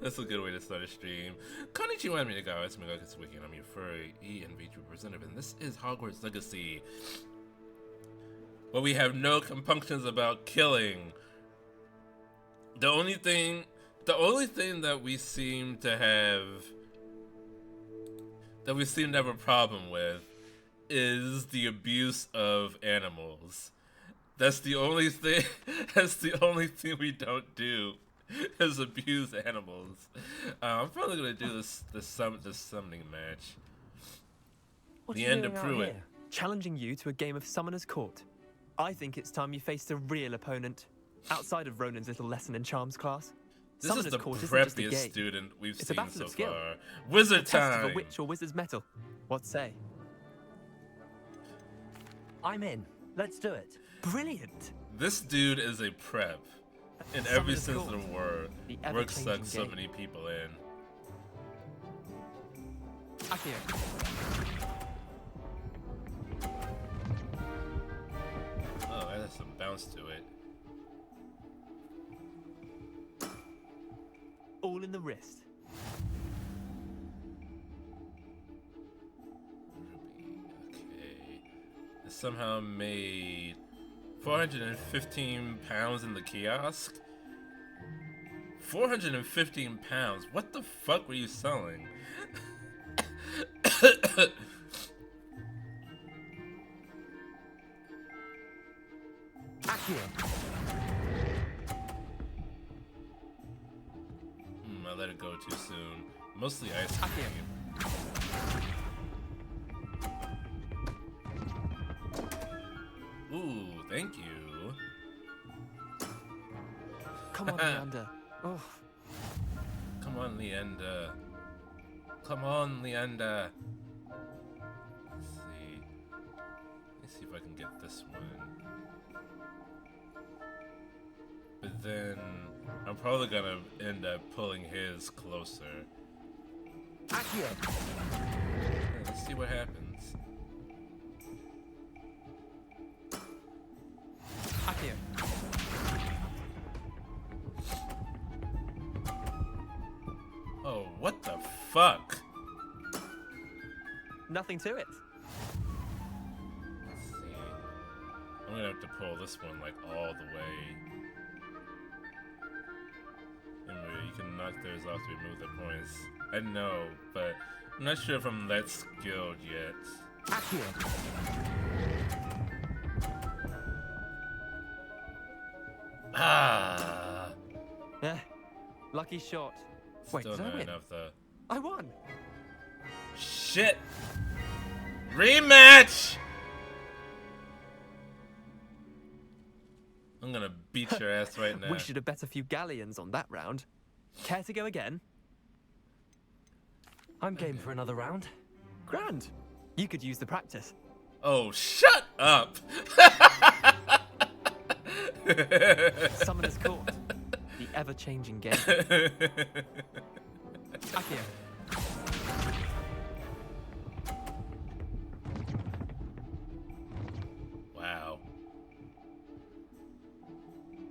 That's a good way to start a stream. Konnichiwa, Minaga, it's Megakis Wiki, and I'm your furry E and Vtuber representative, and this is Hogwarts Legacy. But we have no compunctions about killing. The only thing that we seem to have a problem with is the abuse of animals. That's the only thing. That's the only thing we don't do, is abuse animals. I'm probably gonna do this summoning match. What The are you end of doing out Pruitt. here? Challenging you to a game of Summoner's Court. I think it's time you faced a real opponent, outside of Ronan's little lesson in charms class. This Summoner's is the Court isn't just a preppiest game. student we've It's a seen battle so of skill. far. Wizard Test of time. a witch or wizard's metal. What say? I'm in. Let's do it. Brilliant! This dude is a prep in every Summoner's sense of Court, the word. the Work sucks ever-changing so game. many people in. Akio. Oh, that has some bounce to it. All in the wrist. Okay. It somehow made 415 pounds in the kiosk. 415 pounds. What the fuck were you selling? Accio. I let it go too soon. Mostly ice Akio. cream. Ooh, thank you. Come on, Leander. Oh, Come on, Leander. Come on, Leander. Let's see. Let's see if I can get this one. But then I'm probably gonna end up pulling his closer. Accio. Let's see what happens. Akio. Oh, what the fuck? Nothing to it. Let's see. I'm gonna have to pull this one like all the way. Remember, you can knock theirs off to remove the points. I know, but I'm not sure if I'm that skilled yet. Accio. Ah! Eh, lucky shot. Wait, Still did I not win? enough though. I won. Shit! Rematch! I'm gonna beat your ass right now. We should have bet a few galleons on that round. Care to go again? I'm game for another round. Grand. You could use the practice. Oh, shut up! Summoner's Court. The ever-changing game. Akio. Wow.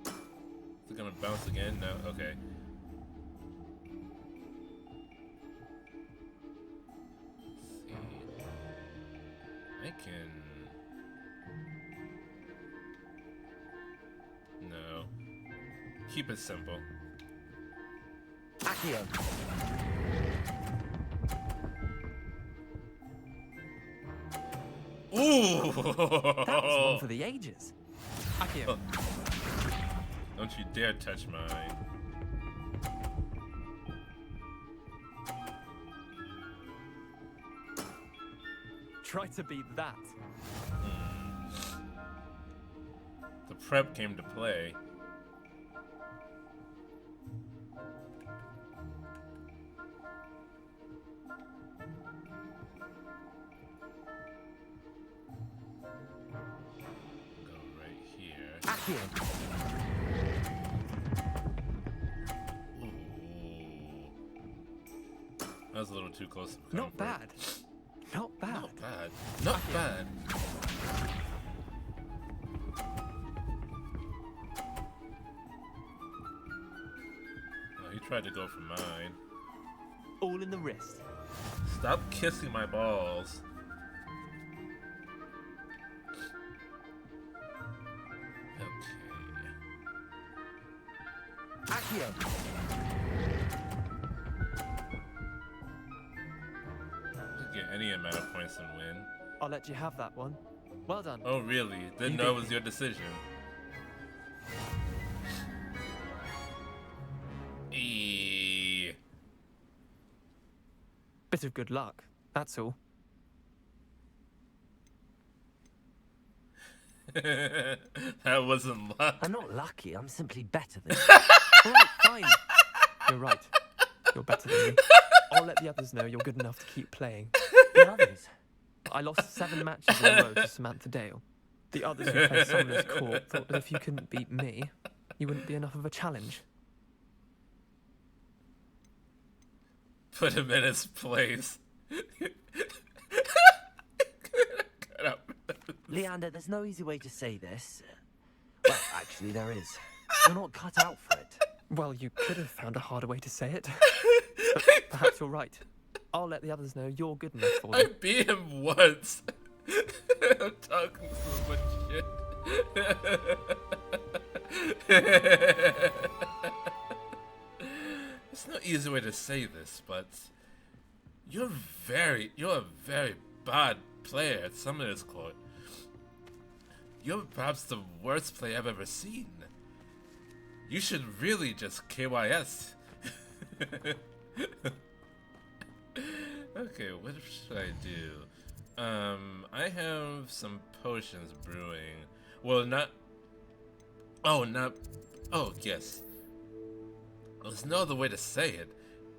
Is it gonna bounce again? No? Okay. Let's see. I can... No. Keep it simple. Accio. Ooh! That was one for the ages. Akio. Don't you dare touch mine. Try to beat that. The prep came to play. Go right here. Accio. Ooh. That was a little too close to Not comfort. bad. Not bad. Not bad. Not bad. tried to go for mine. All in the wrist. Stop kissing my balls. Okay. Accio. Get any amount of points and win. I'll let you have that one. Well done. Oh really? Didn't You know it beat was me. your decision. Eee. Bit of good luck, that's all. That wasn't luck. I'm not lucky, I'm simply better than you. All right, fine. You're right. You're better than me. I'll let the others know you're good enough to keep playing. The others. I lost 7 matches in a row to Samantha Dale. The others who played Summoner's Court thought that if you couldn't beat me, you wouldn't be enough of a challenge. Put him in his place. Cut out. Leander, there's no easy way to say this. Well, actually, there is. You're not cut out for it. Well, you could have found a harder way to say it. But perhaps you're right. I'll let the others know you're good enough for I them. beat him once. I'm talking so much shit. There's no easy way to say this, but you're a very bad player at Summoner's Court. You're perhaps the worst player I've ever seen. You should really just KYS. Okay, what should I do? I have some potions brewing. Well, oh, yes. There's no other way to say it.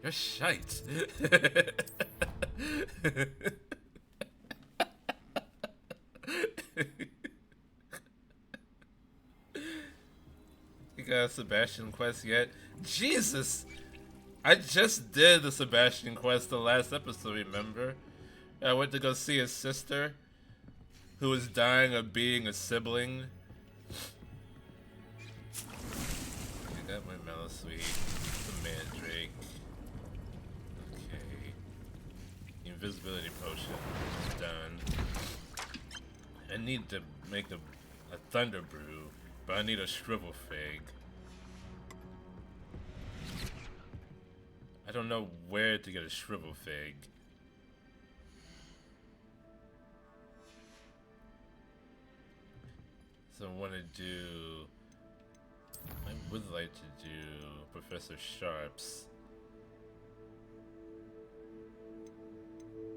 You're shite. You got a Sebastian quest yet? Jesus! I just did the Sebastian quest the last episode, remember? I went to go see his sister, who was dying of being a sibling. I got my Mellowsweet, the Mandrake. Okay. The invisibility potion is done. I need to make a Thunder Brew, but I need a Shrivel Fig. I don't know where to get a Shrivel Fig. So I want to do... I would like to do Professor Sharp's.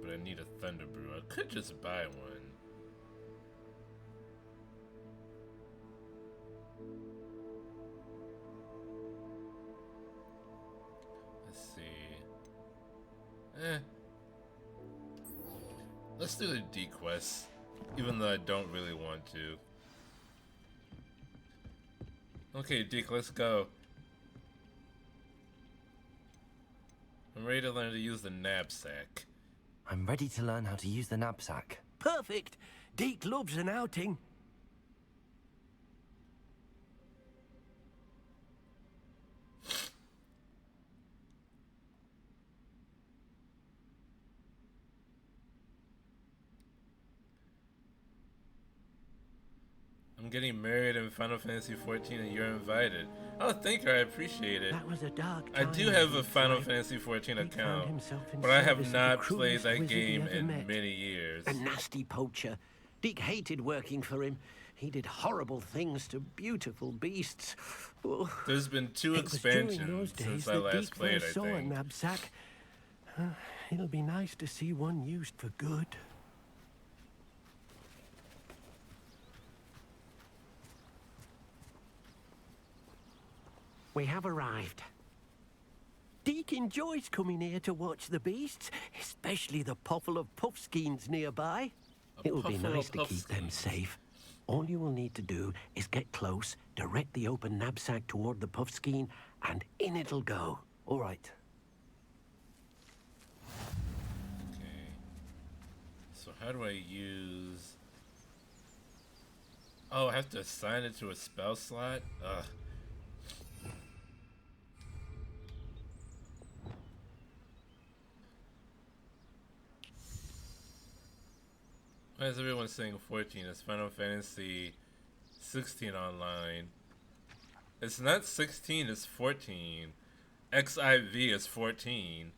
But I need a Thunder Brew. I could just buy one. Let's see. Let's do the D quest, even though I don't really want to. Okay, Deke, let's go. I'm ready to learn to use the knapsack. I'm ready to learn how to use the knapsack. Perfect. Deke loves an outing. I'm getting married in Final Fantasy XIV and you're invited. Oh, thank you, I appreciate it. That was a dark I time do have in a Deke's Final life. Fantasy XIV Deke found account, himself in but I have service of the not played cruelest that wizard he game ever in met. many years. A nasty poacher. Deke hated working for him. He did horrible things to beautiful beasts. Oh, There's been 2 it was during expansions those days since I that last Deke played, I first saw a think. knapsack. It'll be nice to see one used for good. We have arrived. Deke enjoys coming here to watch the beasts, especially the puffle of puffskeins nearby. It will be puffle of nice to keep them puffskeins. safe. All you will need to do is get close, direct the open knapsack toward the puffskein, and in it'll go. All right. Okay. So how do I use... Oh, I have to assign it to a spell slot? Ugh. Why is everyone saying 14? It's Final Fantasy 16 online. It's not 16, it's 14. XIV is 14.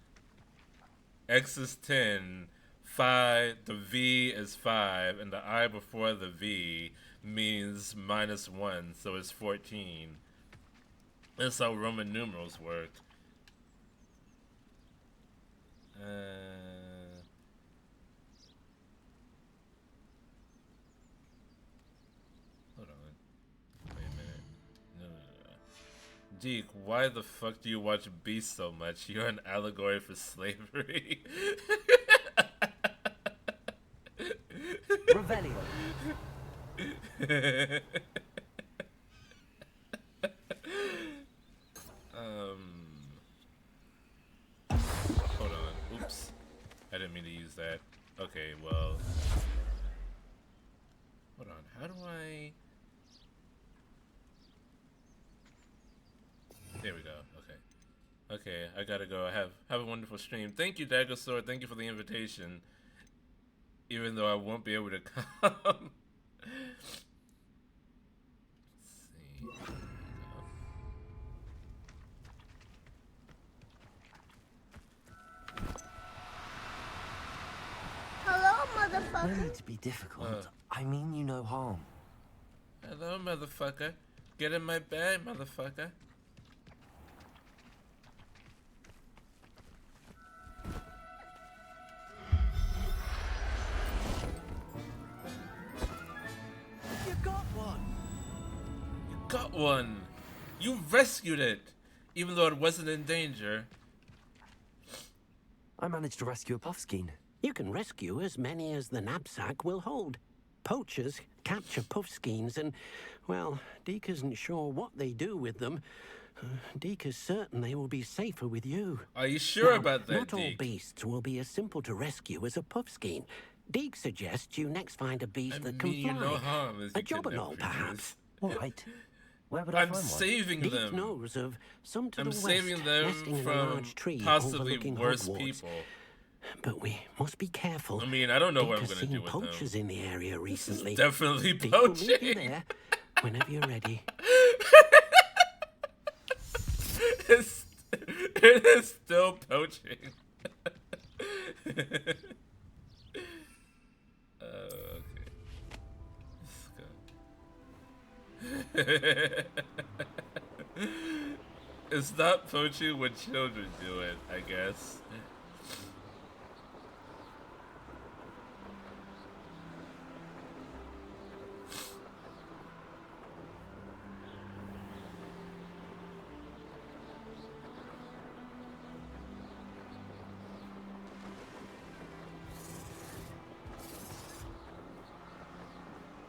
X is 10. 5, the V is 5, and the I before the V means -1, so it's 14. That's how Roman numerals work. Hold on. Wait a minute. No. Deke, why the fuck do you watch Beast so much? You're an allegory for slavery. Revelio. Hold on. Oops. I didn't mean to use that. Okay, well. Hold on. How do I... There we go. Okay. Okay, I gotta go. Have a wonderful stream. Thank you, Daggersaur. Thank you for the invitation. Even though I won't be able to come. Let's see. There we go. Hello, No motherfucker. need to be difficult. I mean you no harm. Hello, motherfucker. Get in my bed, motherfucker. You got one. You got one. You rescued it, even though it wasn't in danger. I managed to rescue a puffskein. You can rescue as many as the knapsack will hold. Poachers capture puffskeins and, well, Deke isn't sure what they do with them. Deke is certain they will be safer with you. Are you sure Now, about that, not all Deke? beasts will be as simple to rescue as a puffskein. Deke suggests you next find a beast that can mean you fly. no harm as A you kidnap jobberknoll, creatures. perhaps. All right. Where would I I'm find one? saving Deke them. knows of some to I'm the saving west, them resting in a from large tree possibly overlooking worse Hogwarts. people. But we must be careful. I mean, I don't know Deke what I'm has gonna seen do with poachers them. in the area recently. Definitely Deke will meet you poaching. there whenever you're ready. It is still poaching. Okay. Let's go. It's not poaching when children do it, I guess.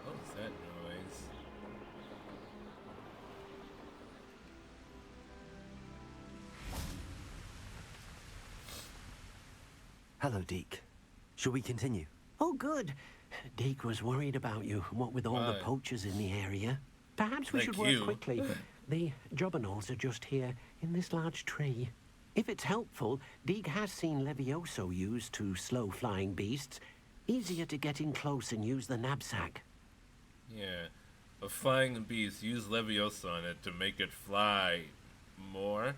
What was that noise? Hello, Deke. Shall we continue? Oh, good. Deke was worried about you, what with all the Why? poachers in the area. Perhaps we Like should work you. quickly. The jobbernolls are just here, in this large tree. If it's helpful, Deke has seen Levioso used to slow flying beasts. Easier to get in close and use the knapsack. Yeah. A flying beast. Use Leviosa on it to make it fly more.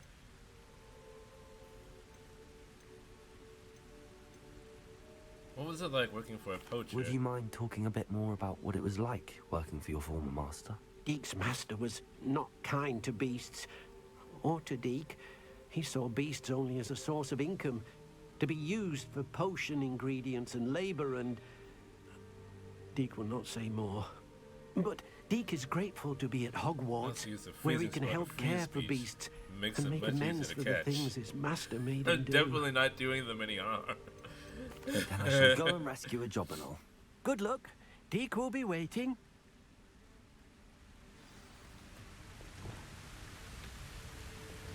What was it like working for a poacher? Would you mind talking a bit more about what it was like working for your former master? Deke's master was not kind to beasts, or to Deke. He saw beasts only as a source of income, to be used for potion ingredients and labor, and Deke will not say more. But Deke is grateful to be at Hogwarts, Let's use the where he freezing can spot help to freeze care for beasts. beasts Makes and it make much easier amends to for the catch. things his master made I'm him do. definitely not doing them any harm. Then I shall go and rescue a jobbernol. Good luck. Deke will be waiting.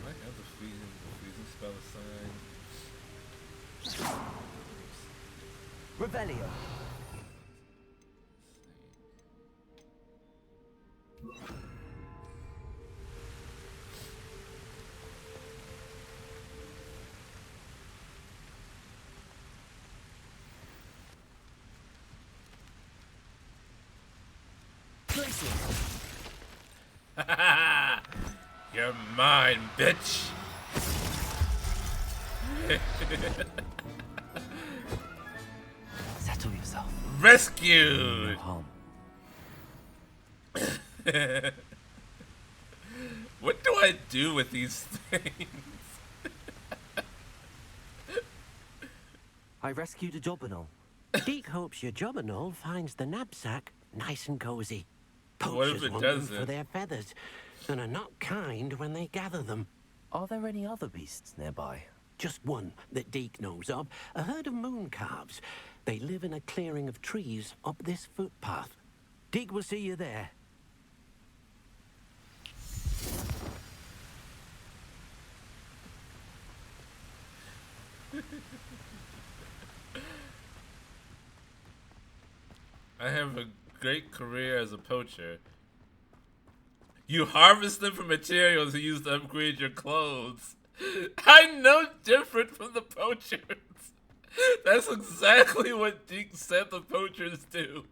I have the freezing spell assigned. Revelio. Places. You're mine, bitch. Settle yourself. Rescued. No harm. What do I do with these things? I rescued a Jobberknoll. Deke hopes your Jobberknoll finds the knapsack nice and cozy. What if Poachers it want them doesn't? for their feathers and are not kind when they gather them. Are there any other beasts nearby? Just one that Deke knows of, a herd of moon calves. They live in a clearing of trees up this footpath. Deke will see you there. I have a great career as a poacher. You harvest them for materials you use to upgrade your clothes. I'm no different from the poachers. That's exactly what Deke said the poachers do.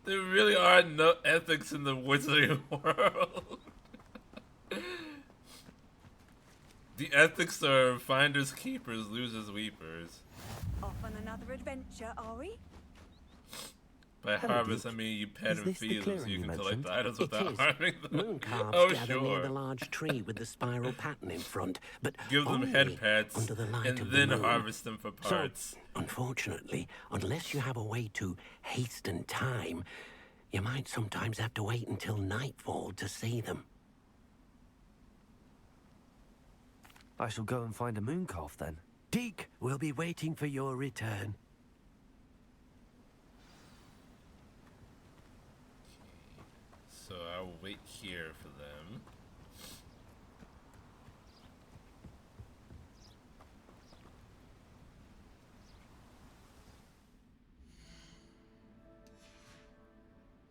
There really are no ethics in the wizarding world. The ethics are finders keepers, losers weepers. Off on another adventure, are we? By Hello, harvest, I Deke. mean you pet Is and this the feed them so clearing you you can collect mentioned? the items It without is. harming them. Moon calves Oh, gather near sure. the large tree with the spiral pattern in front, but Give them only head pats under the light and of then the moon. harvest them for So, parts. unfortunately, unless you have a way to hasten time, you might sometimes have to wait until nightfall to see them. I shall go and find a moon calf then. Deke will be waiting for your return. So I'll wait here for them.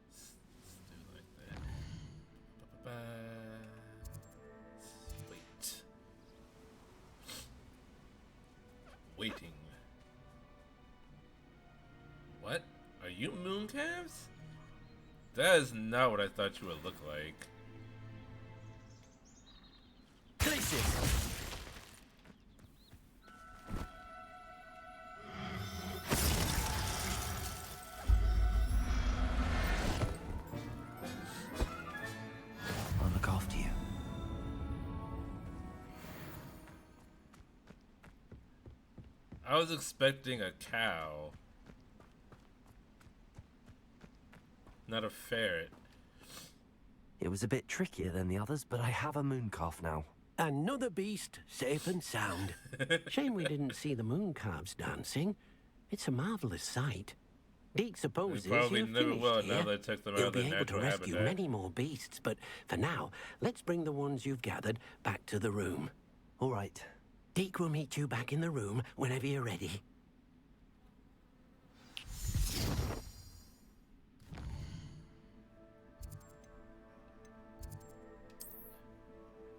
Let's do it like that. Let's wait. Waiting. What? Are you moon calves? That is not what I thought you would look like. Places. I'll look after you. I was expecting a cow. Not a ferret. It was a bit trickier than the others, but I have a moon calf now. Another beast, safe and sound. Shame we didn't see the moon calves dancing. It's a marvelous sight. Deke supposes We probably you're never finished will here. now that I took them out You'll of their be able to natural rescue habitat. many more beasts, but for now, let's bring the ones you've gathered back to the room. All right. Deke will meet you back in the room whenever you're ready.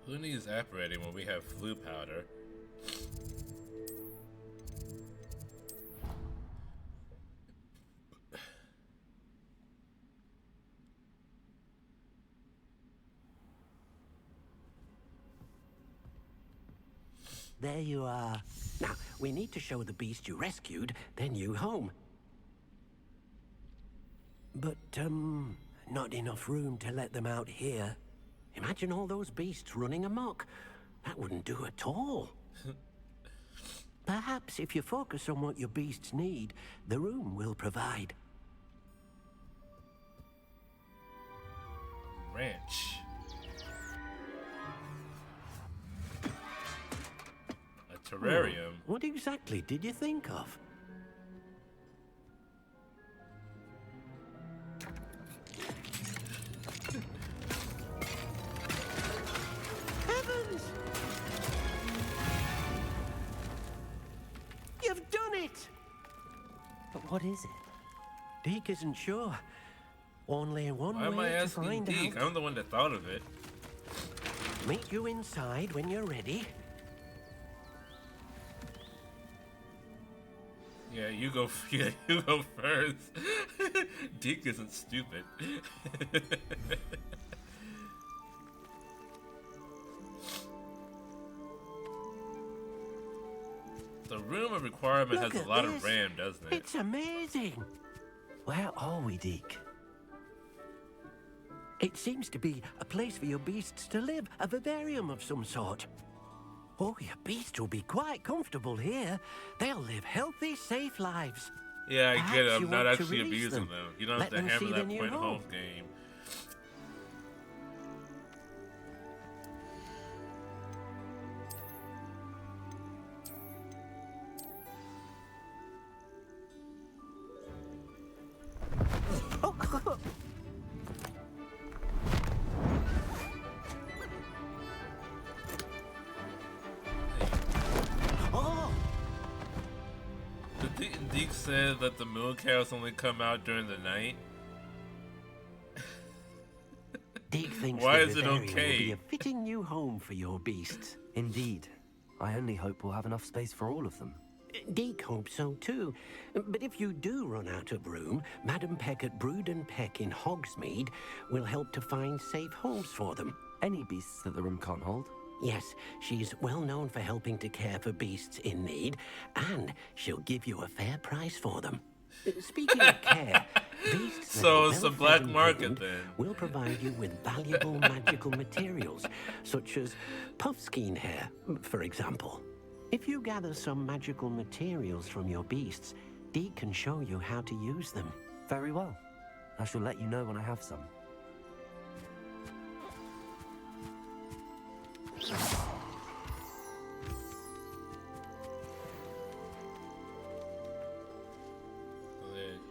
Who needs apparating when we have flu powder? There you are. Now, we need to show the beast you rescued their new home. But, not enough room to let them out here. Imagine all those beasts running amok. That wouldn't do at all. Perhaps if you focus on what your beasts need, the room will provide. Ranch. A terrarium. What exactly did you think of? Heavens! You've done it! But what is it? Deke isn't sure. Only one Why am I way to asking find Deke? out. I'm the one that thought of it. Meet you inside when you're ready. Yeah, you go. Yeah, you go first. Deke isn't stupid. The room of requirement Look has a at lot this. of RAM, doesn't it? It's amazing. Where are we, Deke? It seems to be a place for your beasts to live, a vivarium of some sort. Oh, your beasts will be quite comfortable here. They'll live healthy, safe lives. Yeah, I get it. Perhaps you I'm not want to actually release abusing them. them. You don't have Let to them hammer see that the new point home home. game. Oh, Did Deke say that the moon cows only come out during the night? Deke thinks Why the is it vivarium will okay? be a fitting new home for your beasts. Indeed. I only hope we'll have enough space for all of them. Deke hopes so too. But if you do run out of room, Madam Peck at Brood and Peck in Hogsmeade will help to find safe homes for them. Any beasts that the room can't hold? Yes, she's well known for helping to care for beasts in need, and she'll give you a fair price for them. Speaking of care, beasts that So are it's a well-fed black and market groomed then. will provide you with valuable magical materials, such as puffskein hair, for example. If you gather some magical materials from your beasts, Deke can show you how to use them. Very well. I shall let you know when I have some.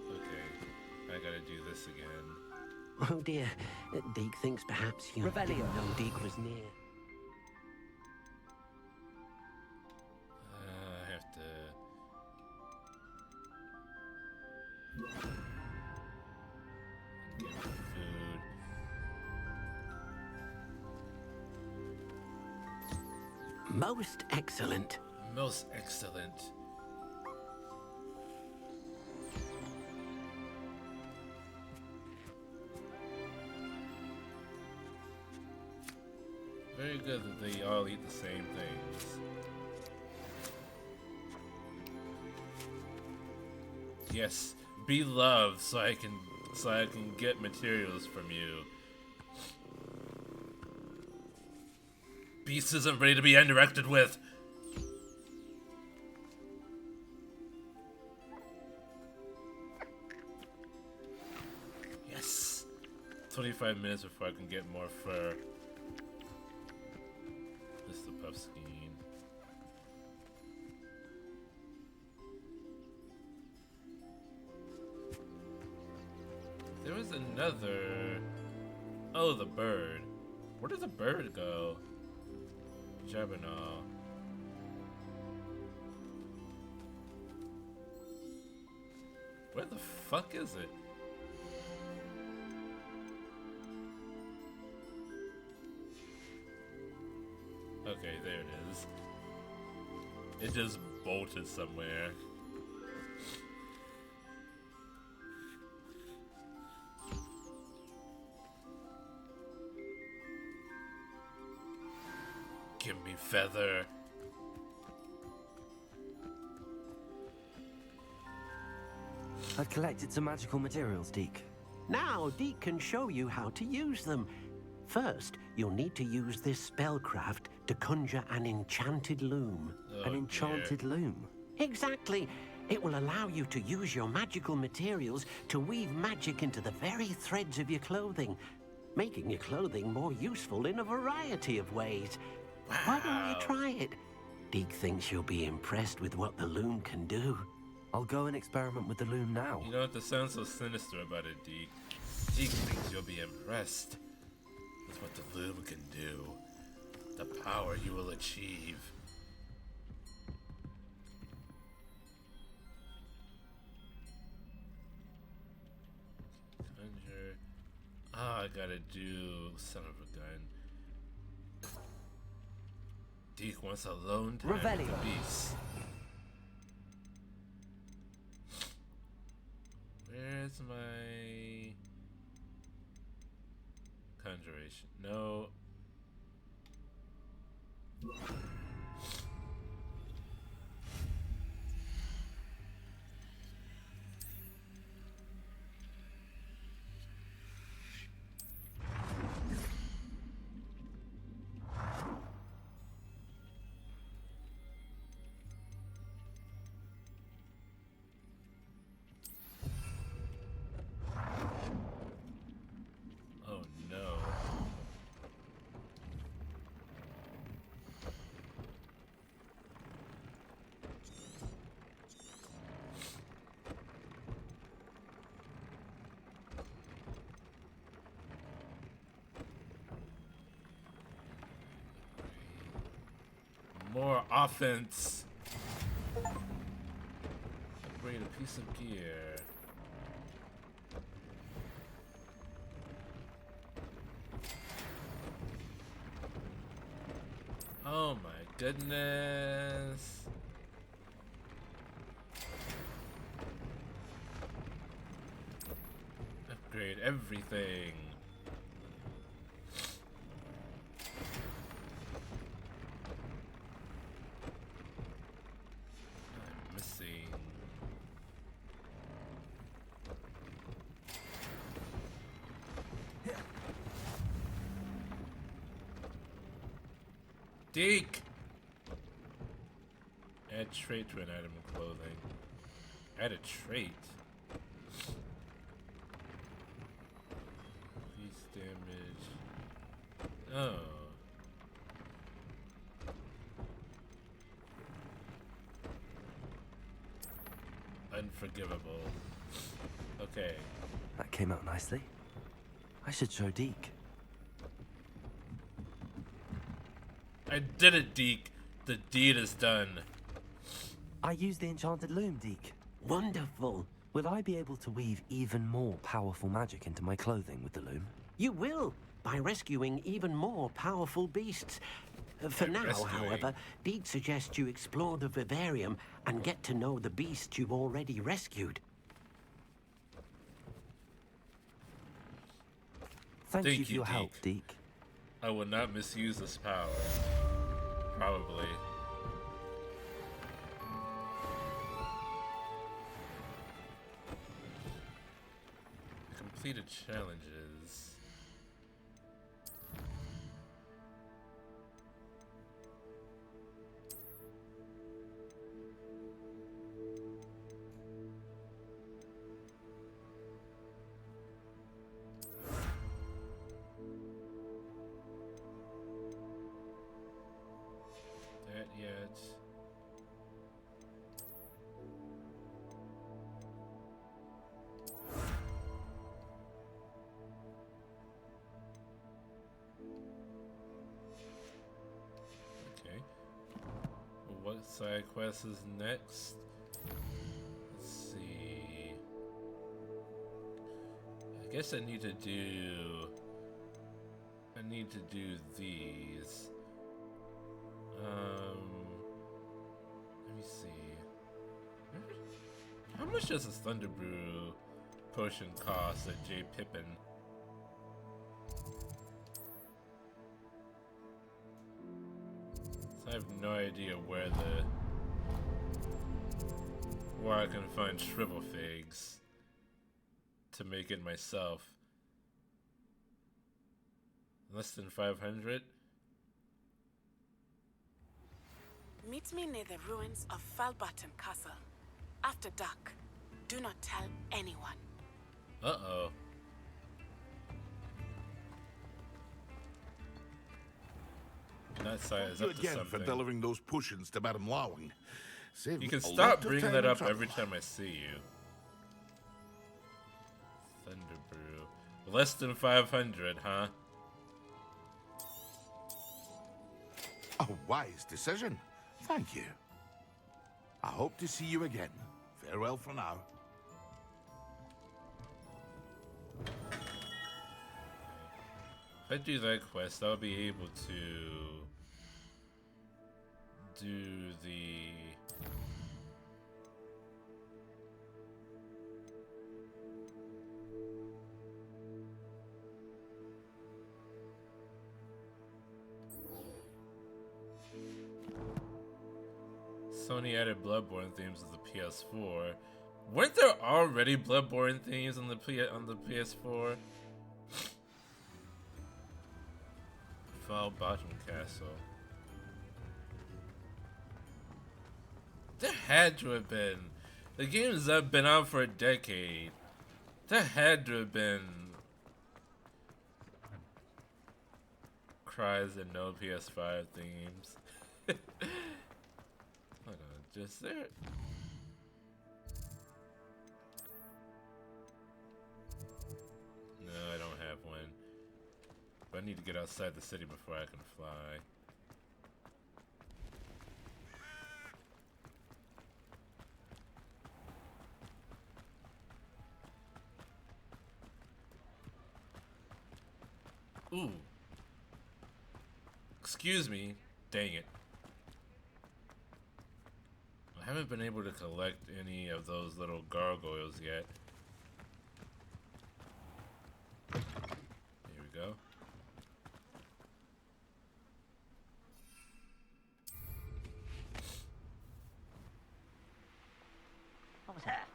Okay, I gotta do this again. Oh dear, Deke thinks perhaps you Revelio. didn't know Deke was near. I have to. Get food. Most excellent. Most excellent. Very good that they all eat the same things. Yes, be loved so I can get materials from you. Beast isn't ready to be interacted with. Yes. 25 minutes before I can get more fur. This is the puff scheme. There was another. Oh, the bird. Where did the bird go? Jabbernaw. Where the fuck is it? Okay, there it is. It just bolted somewhere. Give me feather. I've collected some magical materials, Deke. Now Deke can show you how to use them. First, you'll need to use this spellcraft to conjure an enchanted loom. Oh, An dear. enchanted loom. Exactly. It will allow you to use your magical materials to weave magic into the very threads of your clothing, making your clothing more useful in a variety of ways. Why don't you Wow. try it? Deke thinks you'll be impressed with what the loom can do. I'll go and experiment with the loom now. You know what? That sounds so sinister about it, Deke. Deke thinks you'll be impressed with what the loom can do. The power you will achieve. Conjure. Ah, I gotta do son of a gun. Deke wants alone time with Revelio. the beast. Where's my conjuration? No. Oh no. More offense. Upgrade a piece of gear. Oh my goodness. Upgrade everything. I'm missing. Deke! Add trait to an item of clothing. Add a trait. Increase damage. Oh. Unforgivable. Okay. That came out nicely. I should show Deke. I did it, Deke. The deed is done. I used the enchanted loom, Deke. Wonderful. Will I be able to weave even more powerful magic into my clothing with the loom? You will, by rescuing even more powerful beasts. For By now, rescuing. however, Deed suggests you explore the vivarium and get to know the beasts you've already rescued. Thank Thank you for you, your help, Deke. Deke. I will not misuse this power. Probably. Completed challenges. That yet. Okay. What side quest is next? Let's see. I guess I need to do these. Let me see. How much does a Thunder Brew potion cost at J. Pippin? So I have no idea where I can find shrivel figs to make it myself. Less than 500? Meet me near the ruins of Falbutton Castle. After dark. Do not tell anyone. Uh-oh. That side is You up to again something. for delivering those potions to Madame Lawing. Saved You me can a stop lot of bringing time that and up trouble. every time I see you. Thunder Brew. Less than 500, huh? A wise decision. Thank you. I hope to see you again. Farewell for now. If I do that quest, I'll be able to do the Sony added Bloodborne themes to the PS4. Weren't there already Bloodborne themes on the PS4? Foul Bottom Castle. There had to have been. The games that have been out for a decade. There had to have been cries and no PS5 themes. Hold on, just there. No, I don't have one. But I need to get outside the city before I can fly. Ooh. Excuse me. Dang it. I haven't been able to collect any of those little gargoyles yet. Here we go. What was that?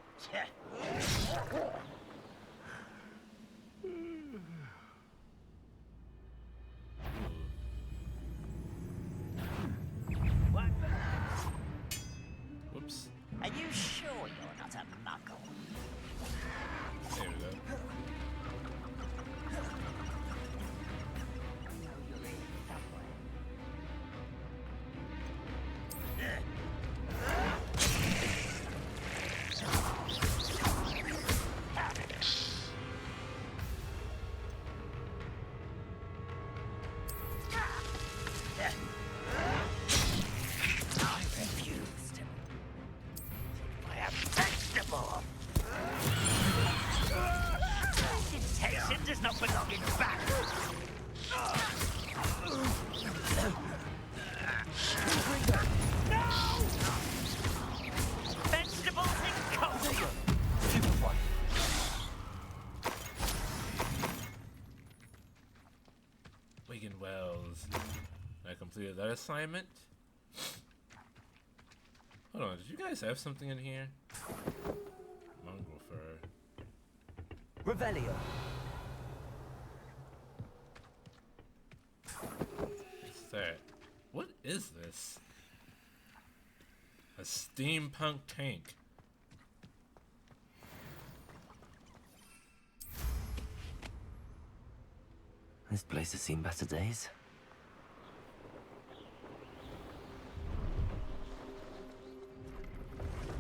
Whoops. Are you sure you're not a muggle? There we go. Does not belong in battle. No! Vegetables in cold. Wigan Wells. I completed that assignment. Hold on, did you guys have something in here? Mongrel fur. Revelio. What's that? What is this? A steampunk tank. This place has seen better days.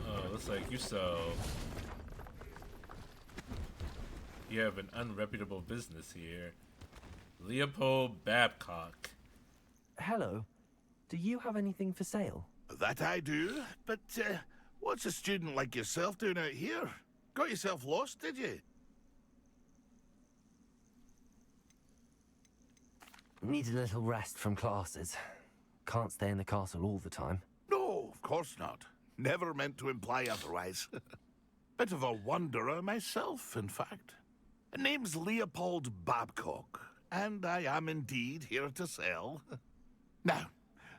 Oh, looks like you have an unreputable business here. Leopold Babcock. Hello. Do you have anything for sale? That I do, but what's a student like yourself doing out here? Got yourself lost, did you? Need a little rest from classes. Can't stay in the castle all the time. No, of course not. Never meant to imply otherwise. Bit of a wanderer myself, in fact. Name's Leopold Babcock, and I am indeed here to sell. Now,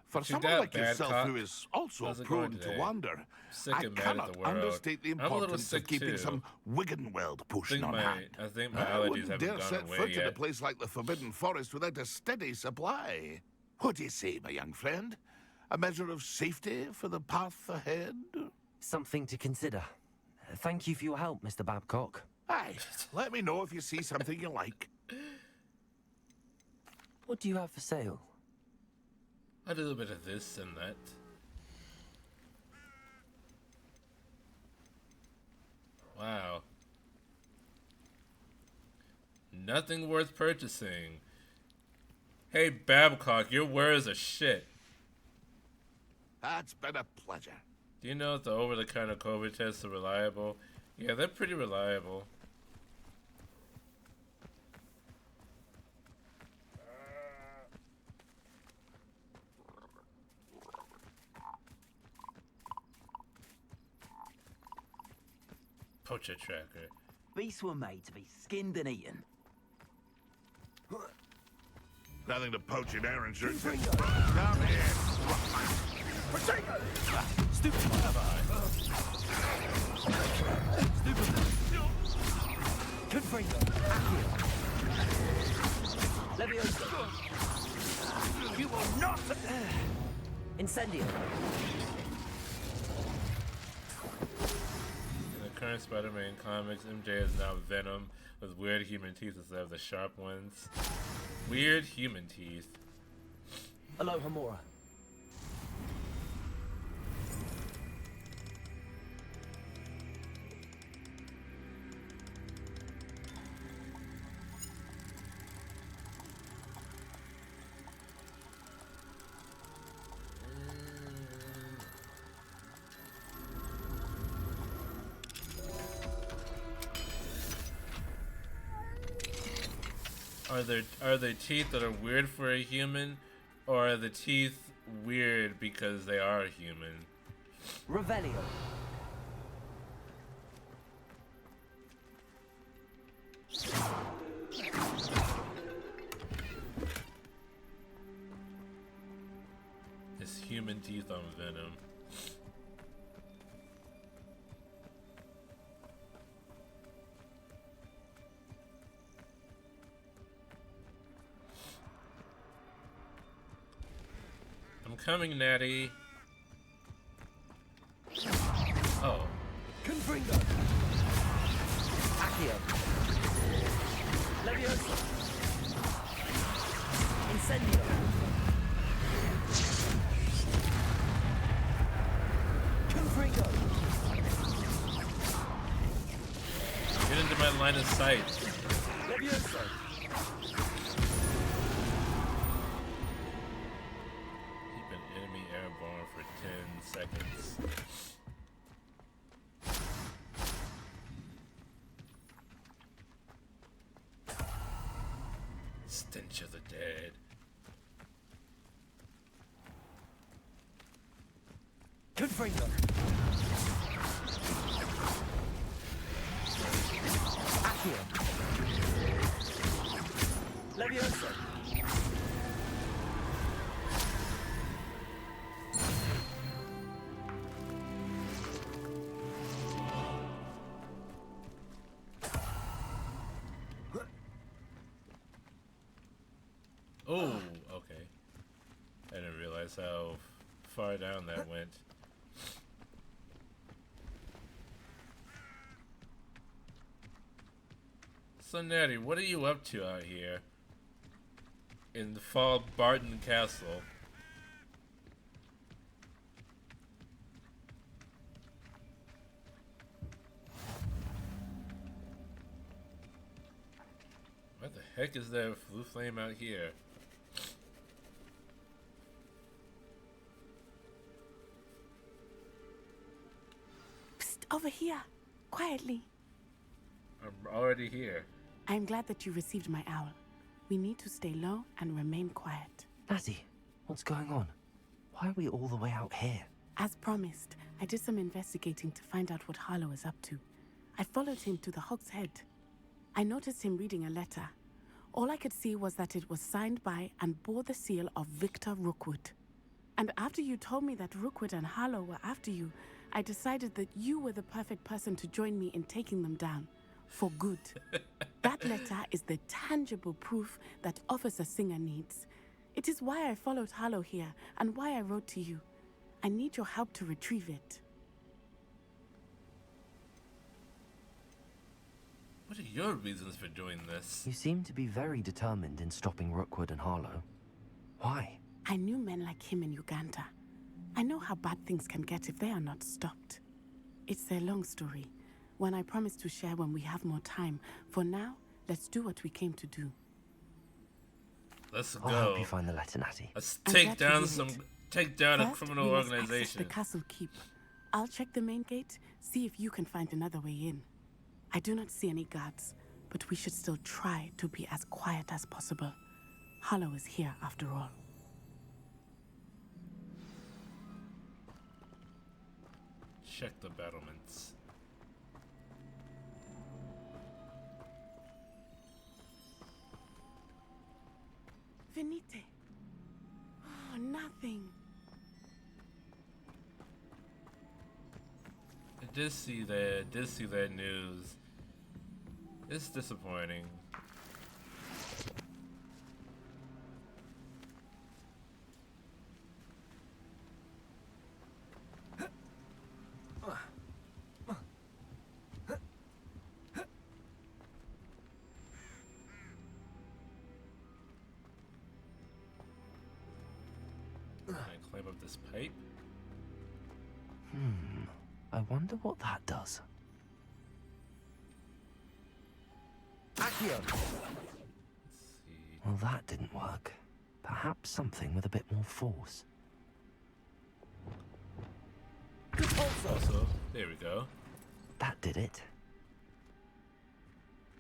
for You someone got like bad yourself cock. who is also How's it going prone to today? wander, Sick I and mad at cannot the world. understate the I'm a little importance sick of keeping too. some Wiggenweld I potion think on hand. I think my I allergies wouldn't haven't dare gone set away foot in a yet. place like the Forbidden Forest without a steady supply. What do you say, my young friend? A measure of safety for the path ahead? Something to consider. Thank you for your help, Mr. Babcock. Aye, let me know if you see something you like. What do you have for sale? A little bit of this and that. Wow. Nothing worth purchasing. Hey Babcock, your words are shit. That's been a pleasure. Do you know if the over-the-counter COVID tests are reliable? Yeah, they're pretty reliable. Poacher tracker. Beasts were made to be skinned and eaten. Nothing to poach in Aaron shirt. Come here. Confringo. Accio. Levioso. You will not. Incendio. In the current Spider-Man comics, MJ is now Venom with weird human teeth instead of the sharp ones. Weird human teeth. Aloha Mora. Are there teeth that are weird for a human, or are the teeth weird because they are human? Revelio. It's human teeth on Venom. I'm coming, Natty. Oh. Confringo. Accio. Levioso. Incendio. Confringo. Get into my line of sight. Levioso. Keep an enemy airborne for 10 seconds. Stench of the dead. Confringo. Accio. Levioso. Oh, okay. I didn't realize how far down that went. So Natty, what are you up to out here in the Fall Barton Castle? What the heck is that blue flame out here? Psst, over here. Quietly. I'm already here. I'm glad that you received my owl. We need to stay low and remain quiet. Natty, what's going on? Why are we all the way out here? As promised, I did some investigating to find out what Harlow is up to. I followed him to the Hog's Head. I noticed him reading a letter. All I could see was that it was signed by and bore the seal of Victor Rookwood. And after you told me that Rookwood and Harlow were after you, I decided that you were the perfect person to join me in taking them down. For good. That letter is the tangible proof that Officer Singer needs. It is why I followed Harlow here and why I wrote to you. I need your help to retrieve it. What are your reasons for doing this? You seem to be very determined in stopping Rookwood and Harlow. Why? I knew men like him in Uganda. I know how bad things can get if they are not stopped. It's a long story, one I promise to share when we have more time. For now, let's do what we came to do. Let's go. I'll help you find the letter, Natty. Let's I'm take glad to down hear some. it. Take down a First, criminal we must access organization. the castle keep. I'll check the main gate, see if you can find another way in. I do not see any guards, but we should still try to be as quiet as possible. Harlow is here after all. Check the battlements. Venite. Oh, nothing. Did see that news. It's disappointing. Can I climb up this pipe? I wonder what that does. Accio! Let's see. Well, that didn't work. Perhaps something with a bit more force. Also, there we go. That did it.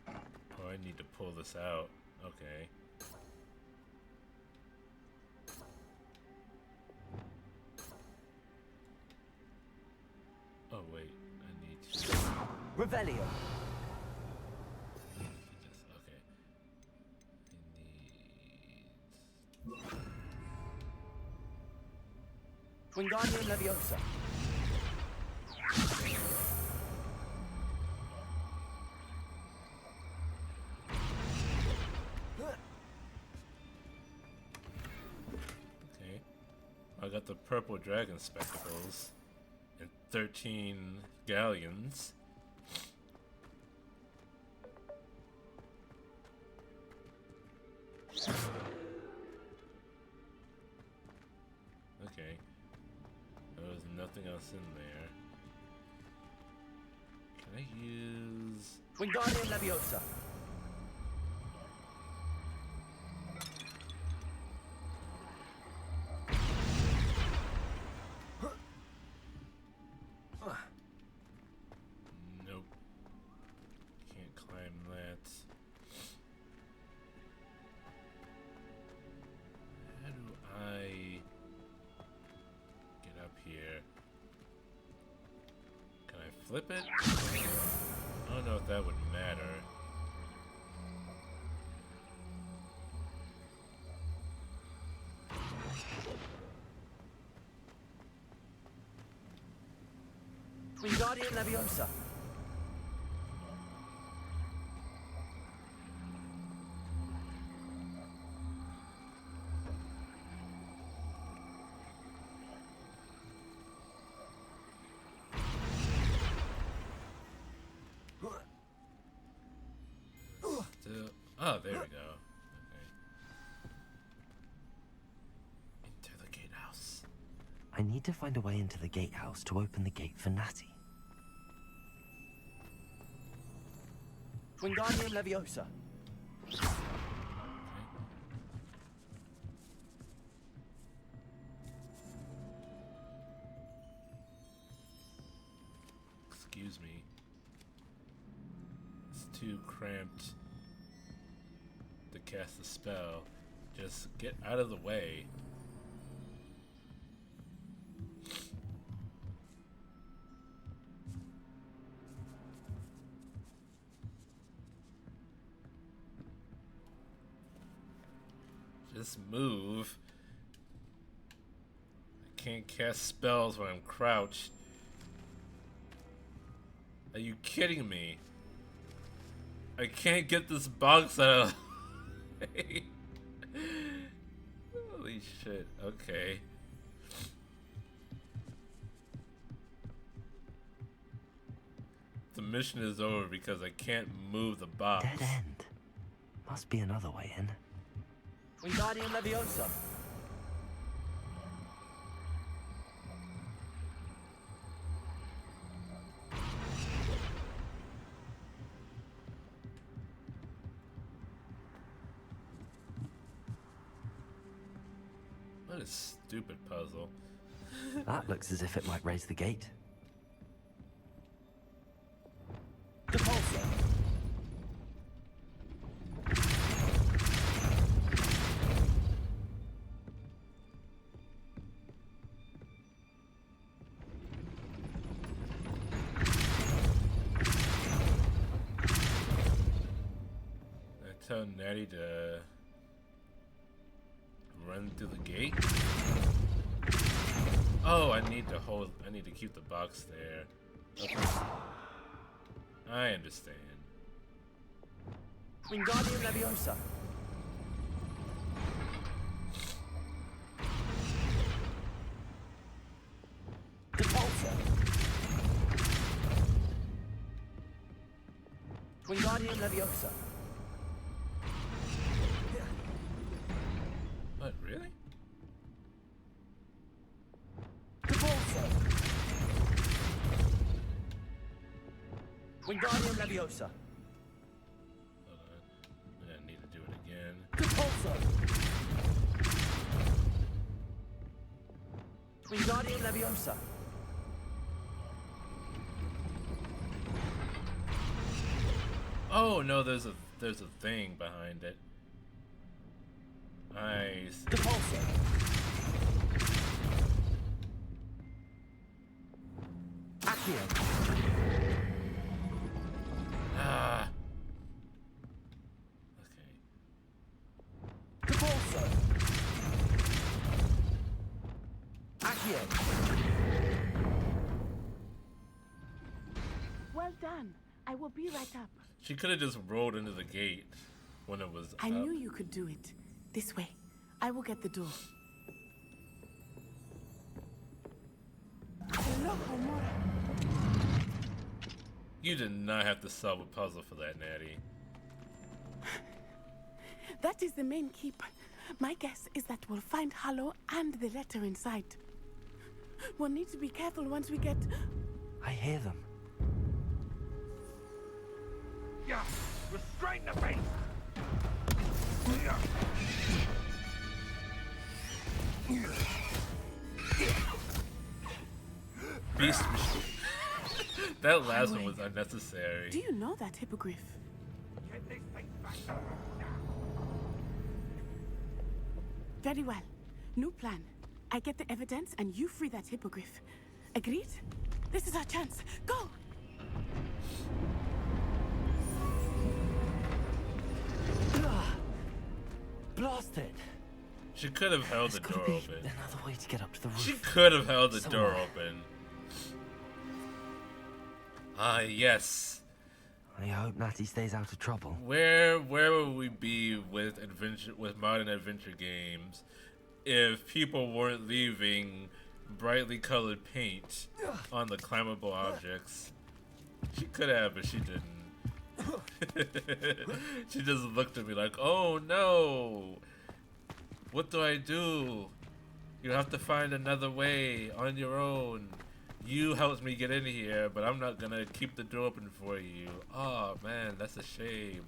Oh, I need to pull this out. Okay. Oh wait, I need to. Revelio. Just okay. I need. Wingardium Leviosa. Okay. I got the purple dragon spectacles and 13 galleons. Okay. There was nothing else in there. Can I use... Wingardium Leviosa. Nope. Can't climb that. How do I get up here? Can I flip it? I don't know if that would matter. Wingardium Leviosa. Still, oh, there we go. Okay. Into the gatehouse. I need to find a way into the gatehouse to open the gate for Natty. Wingardium Leviosa. Excuse me. It's too cramped to cast a spell. Just get out of the way. Just move. I can't cast spells when I'm crouched. Are you kidding me? I can't get this box out of the way. Holy shit, okay. The mission is over because I can't move the box. Dead end. Must be another way in. Wingardium Leviosa. What a stupid puzzle. That looks as if it might raise the gate. I tell Natty to run through the gate. Oh, I need to keep the box there. Okay. I understand. Wingardium Leviosa. Repulsor. Wingardium Leviosa. What, really? Repulsor. Wingardium Leviosa. Hold on. I'm gonna need to do it again. Repulsor. Wingardium Leviosa. Oh no, there's a thing behind it. Nice. Repulsor. Accio. Ah. Okay. Repulsor. Accio. Well done. I will be right up. She could have just rolled into the gate when it was I up. knew you could do it. This way. I will get the door. You did not have to solve a puzzle for that, Natty. That is the main keep. My guess is that we'll find Hollow and the letter inside. We'll need to be careful once we get... I hear them. Yeah, restrain the beast! Beast machine. That last one was unnecessary. Do you know that hippogriff? Get this thing back. Very well. New plan. I get the evidence and you free that hippogriff. Agreed? This is our chance. Go! Blasted. She could have held the There's gotta door be open. another way to get up to the roof. She could have held the door Somewhere. open. Ah, yes. I hope Natty stays out of trouble. Where would we be with modern adventure games if people weren't leaving brightly colored paint on the climbable objects? She could have, but she didn't. She just looked at me like, "Oh no, what do I do? You have to find another way on your own. You helped me get in here, but I'm not gonna keep the door open for you. Oh man, that's a shame."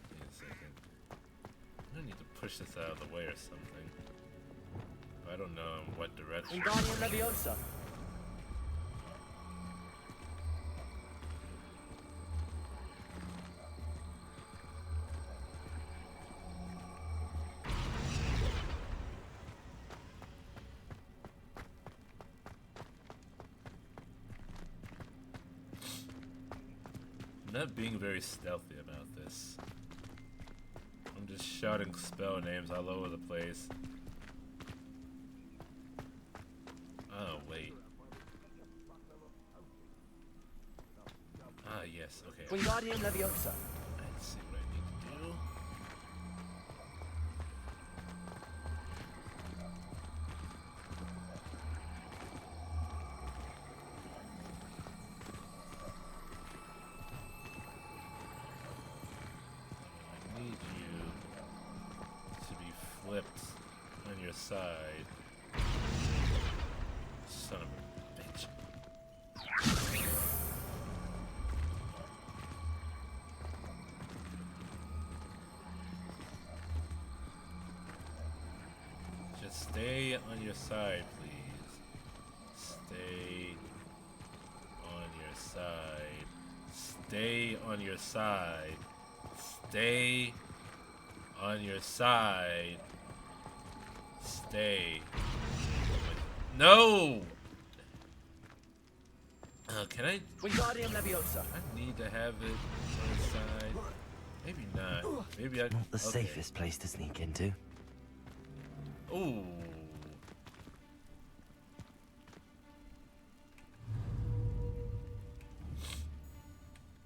Wait a second. I need to push this out of the way or something. I don't know in what direction. Wingardium Leviosa. I'm not being very stealthy about this. I'm just shouting spell names all over the place. Oh, wait. Ah, yes, okay. Wingardium Leviosa. Let's see what I need to do. I need you to be flipped on your side. Son of a bitch. Just stay on your side, please. Stay on your side. Stay on your side. Stay on your side. Stay. No! Can I? Wingardium Leviosa. I need to have it on the side. Maybe not. Maybe I. Not the okay. safest place to sneak into. Ooh.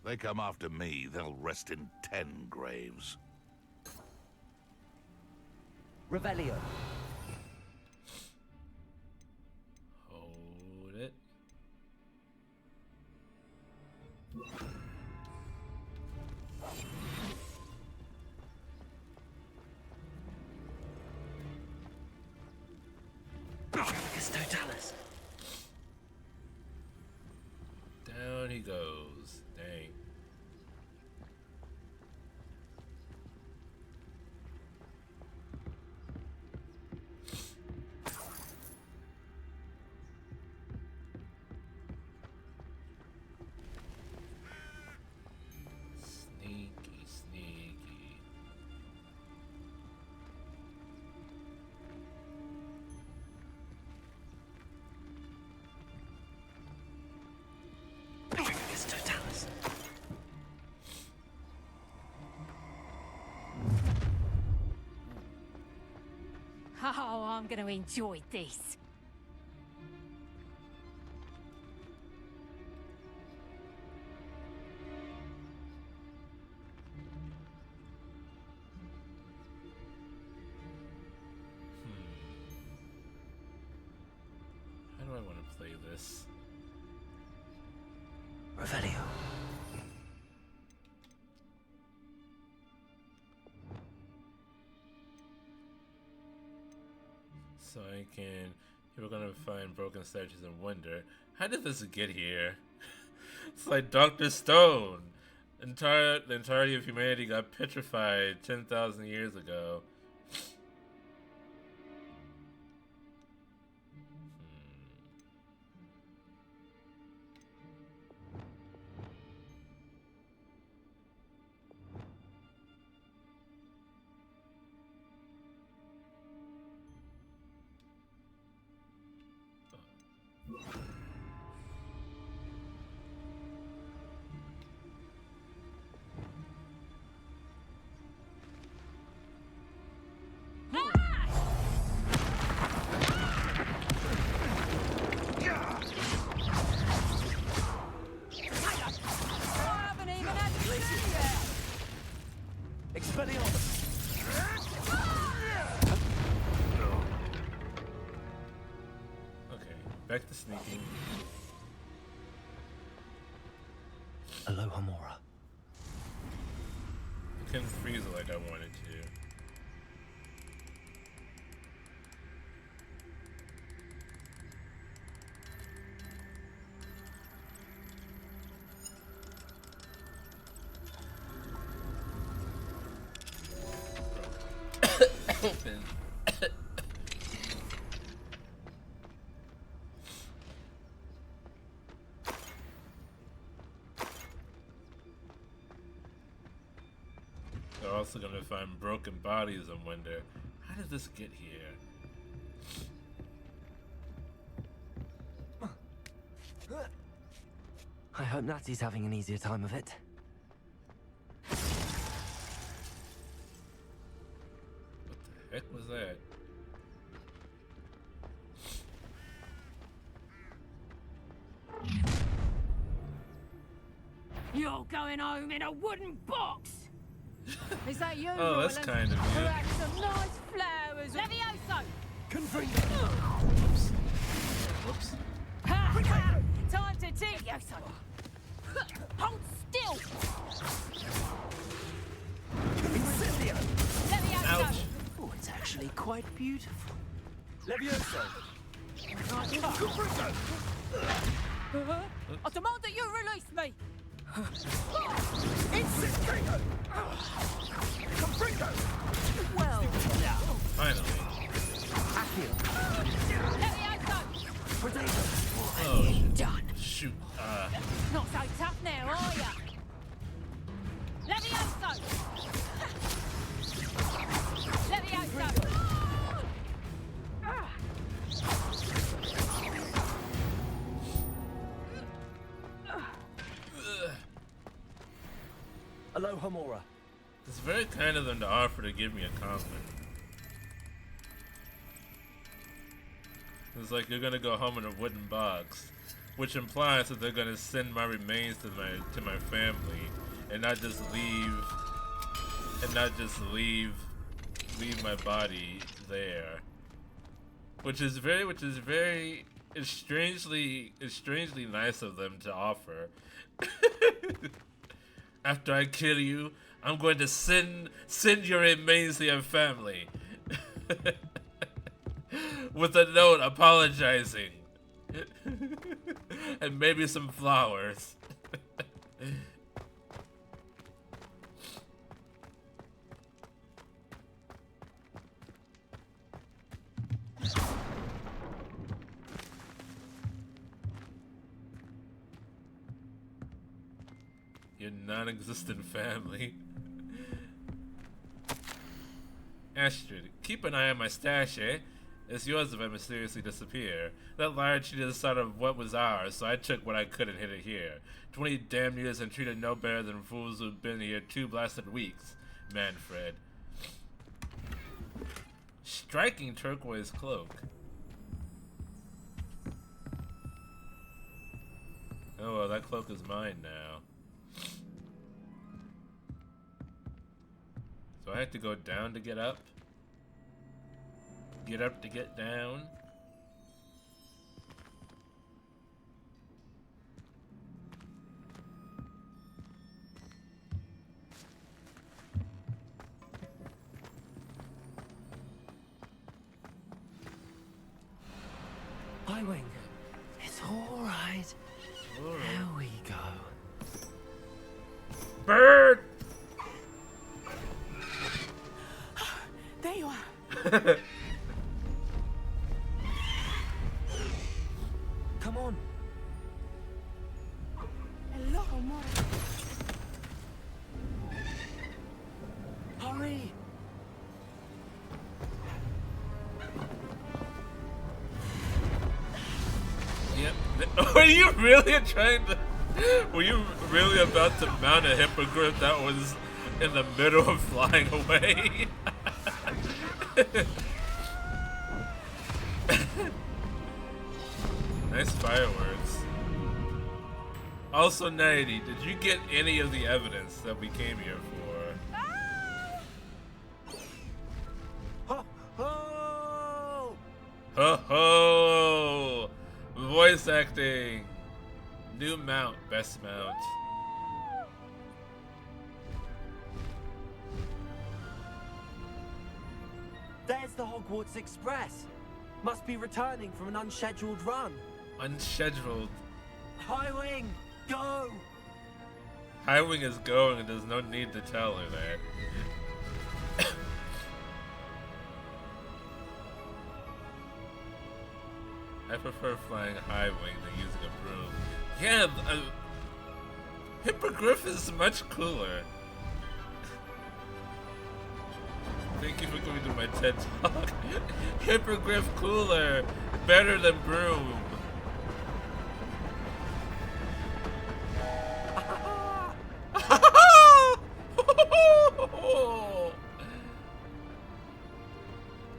They come after me, they'll rest in 10 graves. Revelio. Hold it. Totalis. Down he goes. Dang. Sneaky, sneaky. Totalis. Oh, I'm going to enjoy this. How do I want to play this? Revelio. So I can. People are gonna find broken statues and wonder, how did this get here? It's like Dr. Stone. The entirety of humanity got petrified 10,000 years ago. I haven't even had to see yet. Expelliarmus. Okay, back to sneaking. Aloha Mora. I couldn't freeze it like I wanted to. Open. They're also gonna find broken bodies and wonder, how did this get here? I hope Natsy's having an easier time of it. What the heck was that? You're going home in a wooden box. Is that you, Oh, that's Roland? kind of Who you. had some nice flowers? Levioso! Whoops. Whoops. Ha, ha. Time to take Levioso! Hold still! Levioso! Ouch. Oh, it's actually quite beautiful. Levioso. I demand that you release me. Well, Finally. Levioso! Oh, shit. Done. Shoot. Not so tough now, are ya? Levioso! Levioso! Aloha Mora. It's very kind of them to offer to give me a compliment. It's like you're gonna go home in a wooden box. which implies that they're gonna send my remains to my family, and not just leave my body there, which is strangely nice of them to offer. After I kill you, I'm going to send your remains to your family with a note apologizing and maybe some flowers. Your non-existent family. Astrid, keep an eye on my stash, eh? It's yours if I mysteriously disappear. That liar cheated us out of what was ours, so I took what I could and hid it here. 20 damn years and treated no better than fools who've been here 2 blasted weeks. Manfred. Striking turquoise cloak. Oh, well, that cloak is mine now. So I have to go down to get up? Get up to get down? Highwing, it's all right. There we go. Bird! There you are. Come on. Hello, amor. Hurry. Yep. Were you really trying to... Were you really about to mount a hippogriff that was in the middle of flying away? Nice fireworks. Also, Nighty, did you get any of the evidence that we came here for? Ho ho! Ho ho! Voice acting. New mount, best mount. There's the Hogwarts Express. Must be returning from an unscheduled run. Unscheduled. Highwing, go! Highwing is going and there's no need to tell her that. I prefer flying high wing than using a broom. Yeah, Hippogriff is much cooler. Thank you for coming to my TED Talk. Hippogriff cooler, better than broom.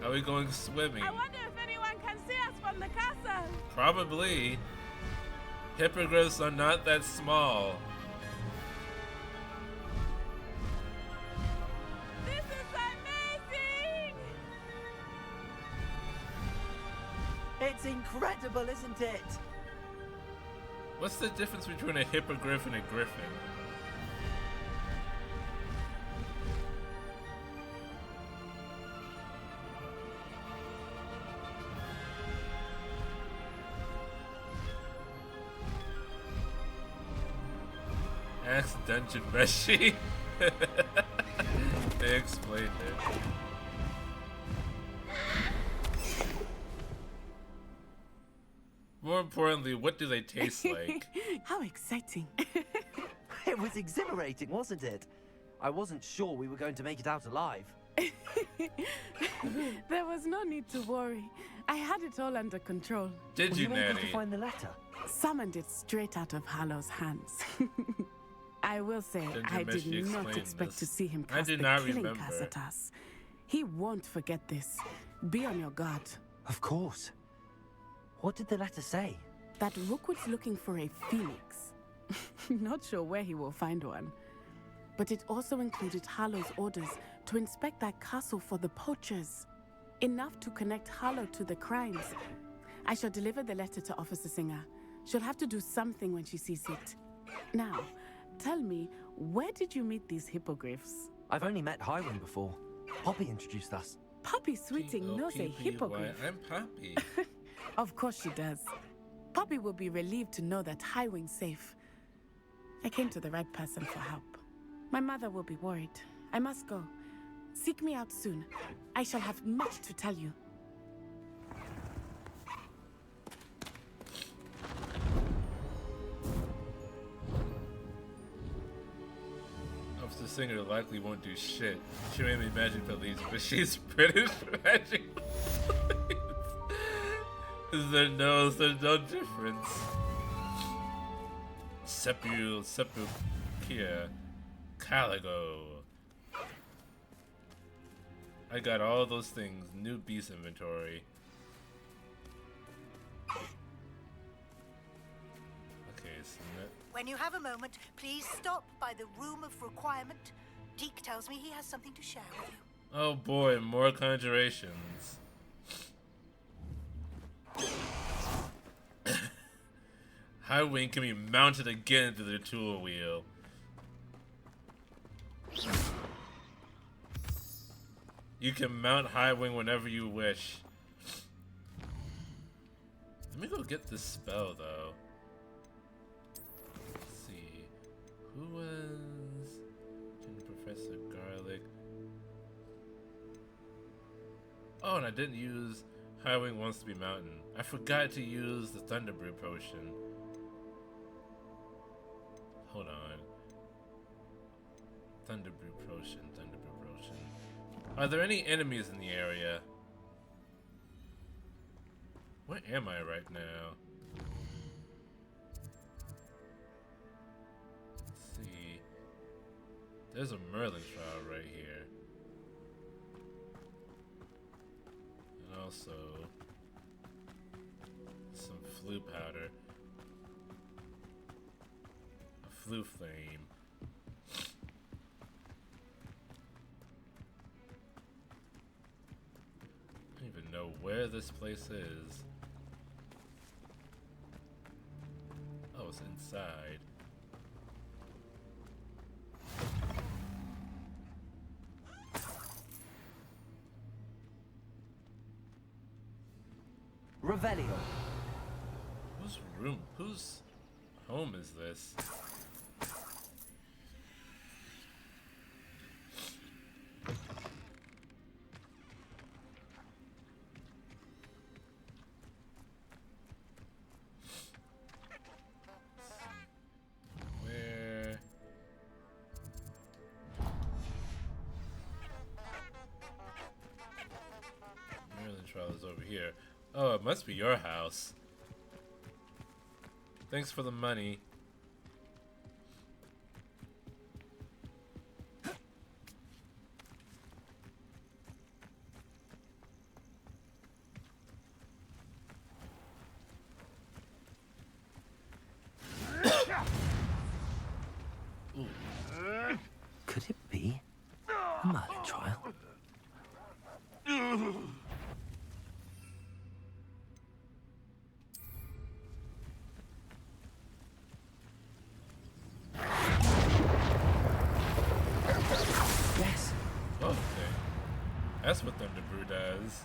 Are we going swimming? I wonder if anyone can see us from the castle. Probably. Hippogriffs are not that small. This is amazing! It's incredible, isn't it? What's the difference between a hippogriff and a griffin? Ask Dungeon Meshi. They explained it. More importantly, what do they taste like? How exciting. It was exhilarating, wasn't it? I wasn't sure we were going to make it out alive. There was no need to worry. I had it all under control. Did Were you, you able to Nanny? find the letter? Summoned it straight out of Harlow's hands. I will say, Dungeon I did Meshi not explained expect this. to see him I cast did the not killing remember. curse at us. He won't forget this. Be on your guard. Of course. What did the letter say? that Rookwood's looking for a phoenix. Not sure where he will find one. But it also included Harlow's orders to inspect that castle for the poachers. Enough to connect Harlow to the crimes. I shall deliver the letter to Officer Singer. She'll have to do something when she sees it. Now, tell me, where did you meet these hippogriffs? I've only met Highwing before. Poppy introduced us. Poppy Sweeting knows a hippogriff. I'm Poppy. Of course she does. Poppy will be relieved to know that Highwing's safe. I came to the right person for help. My mother will be worried. I must go. Seek me out soon. I shall have much to tell you. Officer Singer likely won't do shit. She made me magic police, but she's British magic police. There's no difference. Sepulchre, Caligo. I got all those things. New beast inventory. Okay, so when you have a moment, please stop by the room of requirement. Deke tells me he has something to share with you. oh boy, more conjurations. Highwing can be mounted again to the tool wheel. You can mount Highwing whenever you wish. Let me go get this spell though. Let's see. Who was Professor Garlic? Oh, and I didn't use Highwing Wants to Be Mountain. I forgot to use the Thunderbrew potion. Hold on. Thunderbrew potion, Thunderbrew potion. Are there any enemies in the area? Where am I right now? Let's see. There's a Merlin trial right here. And also some flu powder. A flu flame. I don't even know where this place is. Oh, it's inside. Revelio. Whose home is this? Where? Merlin trial is over here. Oh, it must be your house. Thanks for the money. Could it be a Merlin trial? Yes. Oh, okay. That's what Thunderbrew does.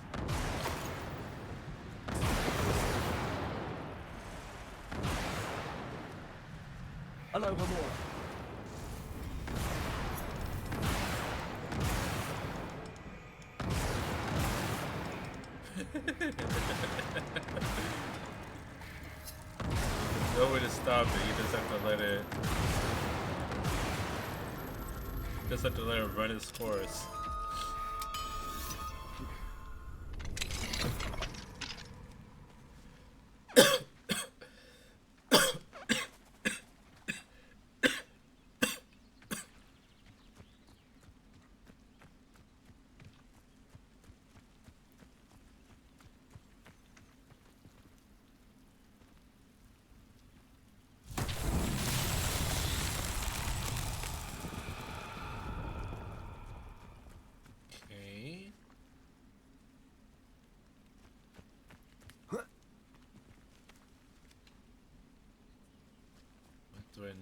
Hello, Hamora. No way to stop it. You just have to let it. Just have to let it run its course.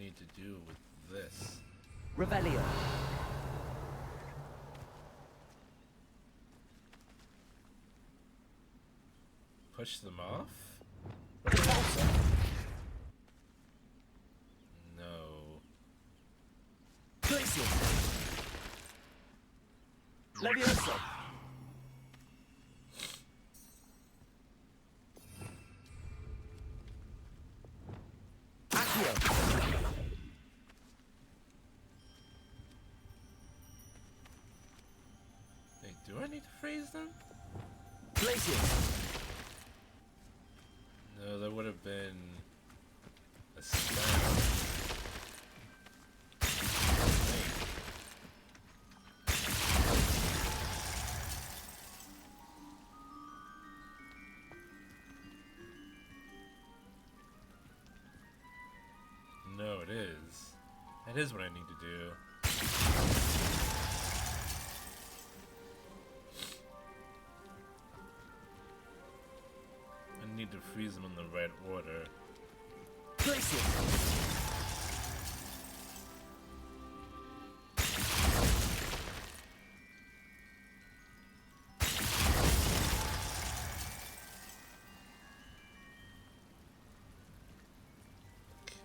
need to do with this? Revelio. Push them off? No. Glacius. Levioso. Accio. Wait, do I need to freeze them? Glacius. No, that would have been a spell. No, it is. That is what I need to do. I need to freeze them in the right order. Glacius.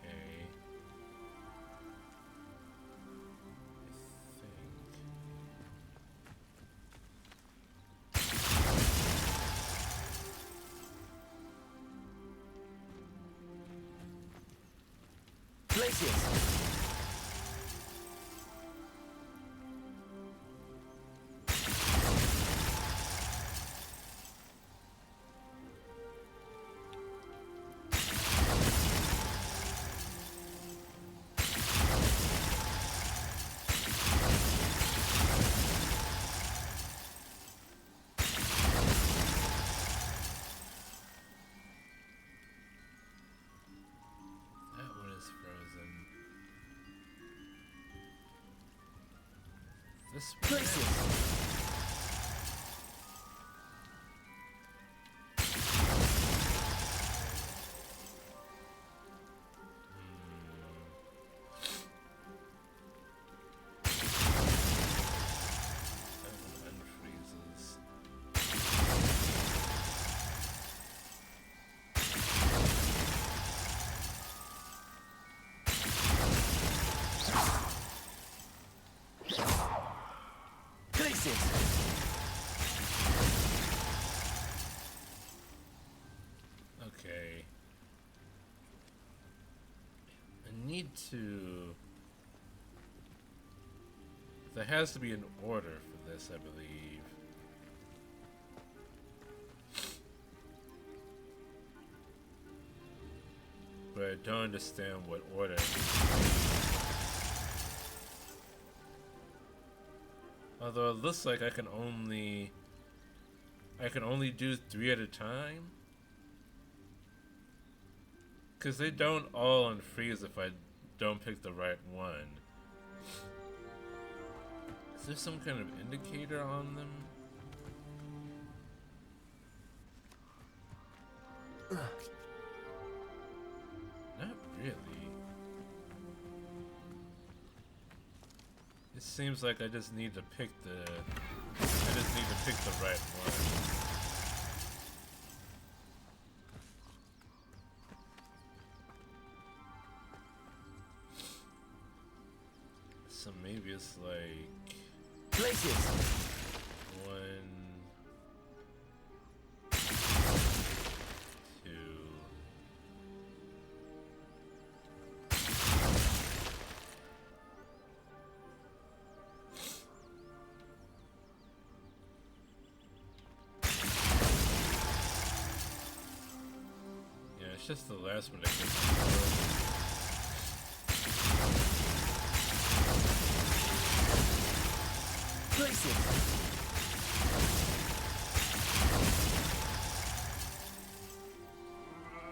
Okay. Glacius. That one is frozen. This one Glacius. that one unfreezes. Glacius. Okay. I need to... There has to be an order for this, I believe. But I don't understand what order it needs to be. Although it looks like I can only do 3 at a time. Cause they don't all unfreeze if I don't pick the right one. Is there some kind of indicator on them? Not really. It seems like I just need to pick the right one. So maybe it's like Glacius. 1, 2. Yeah, it's just the last one that gets me. Glacius.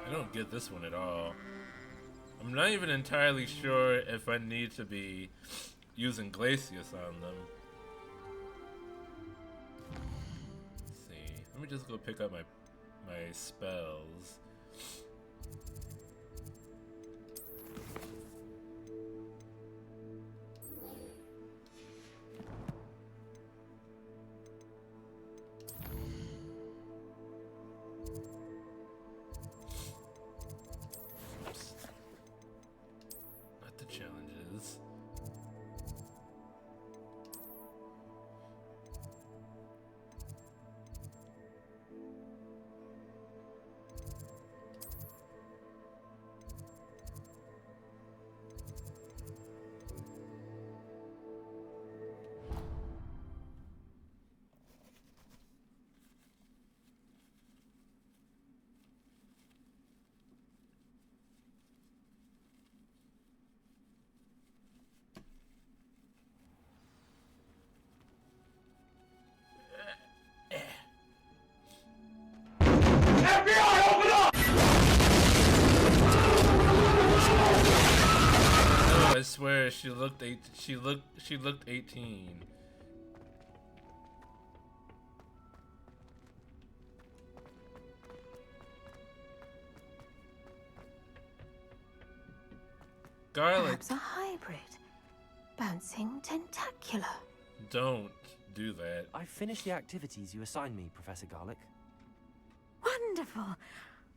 I don't get this one at all. I'm not even entirely sure if I need to be using Glacius on them. Let's see. Let me just go pick up my spells. she looked 18. Garlic. Perhaps a hybrid. Bouncing tentacular. Don't do that. I finished the activities you assigned me, Professor Garlic. Wonderful.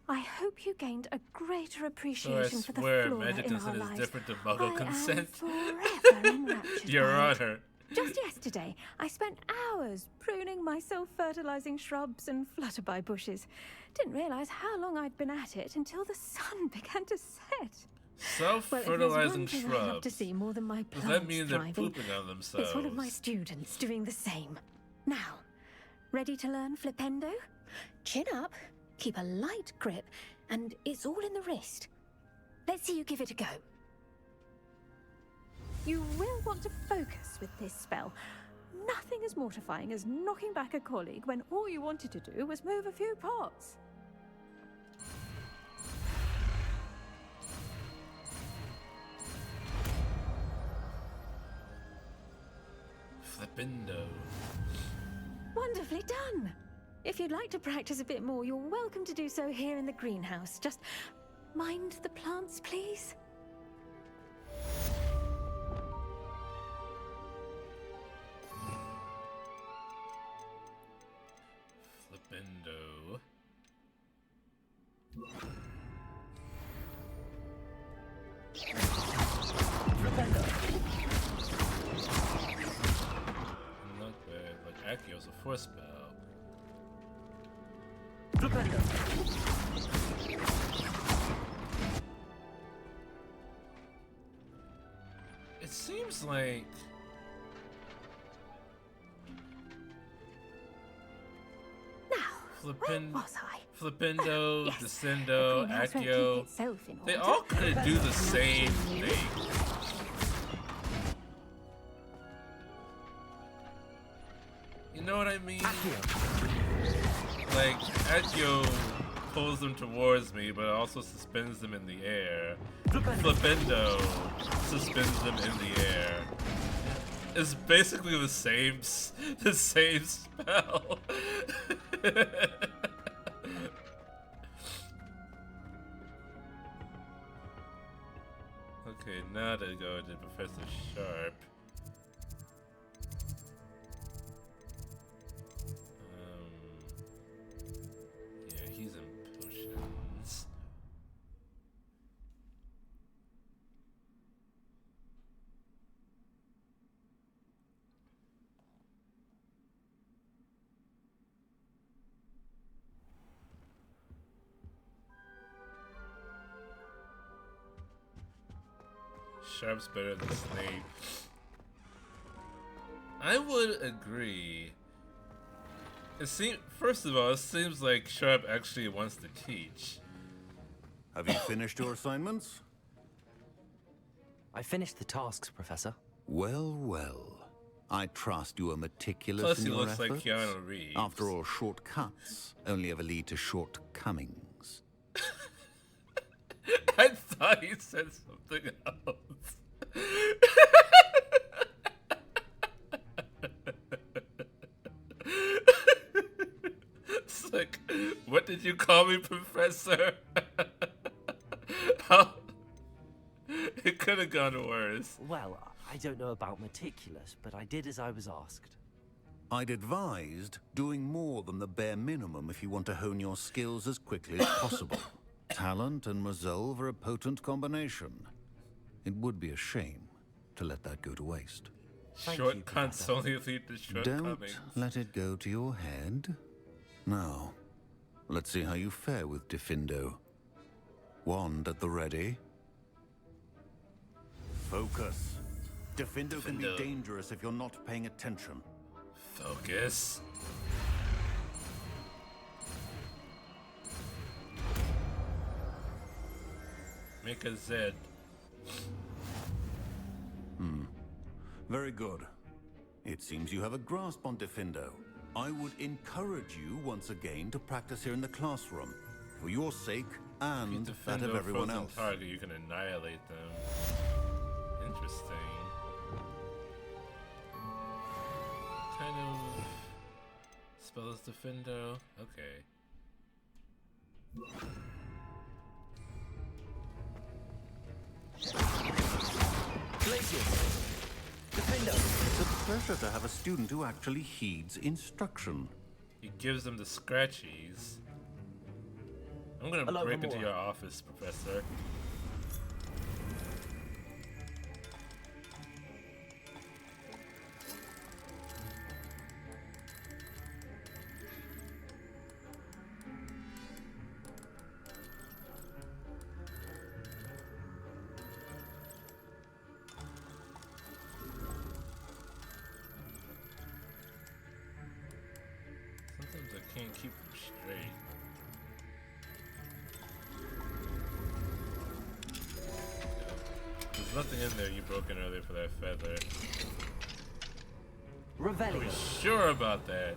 I hope you gained a greater So I appreciation for the swear flora magic in our consent is lives. different to muggle I consent. am forever enraptured Your by it. Honor. Just yesterday, I spent hours pruning my self-fertilizing shrubs and flutterby bushes. Didn't realize how long I'd been at it until the sun began to set. Well, if there's Self-fertilizing one thing I love to shrubs. see more than my Does plants that mean they're thriving, pooping on themselves? it's one of my students doing the same. Now, ready to learn flipendo? Chin up, keep a light grip, and it's all in the wrist. Let's see you give it a go. You will want to focus with this spell. Nothing as mortifying as knocking back a colleague when all you wanted to do was move a few pots. Flippendo. Wonderfully done. If you'd like to practice a bit more, you're welcome to do so here in the greenhouse. Just mind the plants, please. Flippendo. Not bad. Like Acio's a force spell. It seems like Now, where was I? Flippendo, Yes, Descendo, the greenhouse won't keep Accio, itself in they order, all kind of but do the not same you. thing. You know what I mean? Like, Accio pulls them towards me, but also suspends them in the air. Flippendo suspends them in the air. It's basically the same spell. Okay, now to go to Professor Sharp. Yeah, he's in potions. Sharp's better than Snape. I would agree. First of all, it seems like Sharp actually wants to teach. Have you finished your assignments? I finished the tasks, Professor. Well, well. I trust you are meticulous Plus, in he your looks efforts. like Keanu Reeves. After all, shortcuts only ever lead to shortcomings. I thought he said something else. It's like, what did you call me, Professor? How? It could have gone worse. Well, I don't know about meticulous, but I did as I was asked. I'd advised doing more than the bare minimum if you want to hone your skills as quickly as possible. Talent and resolve are a potent combination. It would be a shame to let that go to waste. Shortcuts only lead to shortcomings. Don't let it go to your head. Now, let's see how you fare with Diffindo. Wand at the ready. Focus. Diffindo can be Diffindo. dangerous if you're not paying attention. Focus. Make a Z. Very good. It seems you have a grasp on Diffindo. I would encourage you once again to practice here in the classroom, for your sake and that of Defendo everyone frozen else. target, you can annihilate them. interesting. Kind of spells defendo. Okay. Glacius! Defender! It's a pleasure to have a student who actually heeds instruction. He gives them the scratchies. I'm gonna Hello, break into Gamora. your office, Professor. Sometimes I can't keep them straight. There's nothing in there you broke in earlier for that feather. Are we Revelio. sure about that?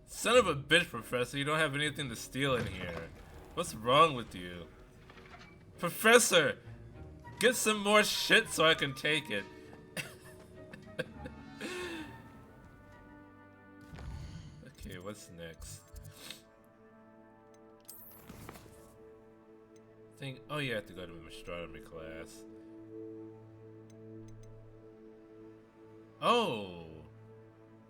Son of a bitch, Professor, you don't have anything to steal in here. What's wrong with you? Professor! Get some more shit so I can take it. Okay, what's next? Oh, you have to go to an astronomy class. Oh!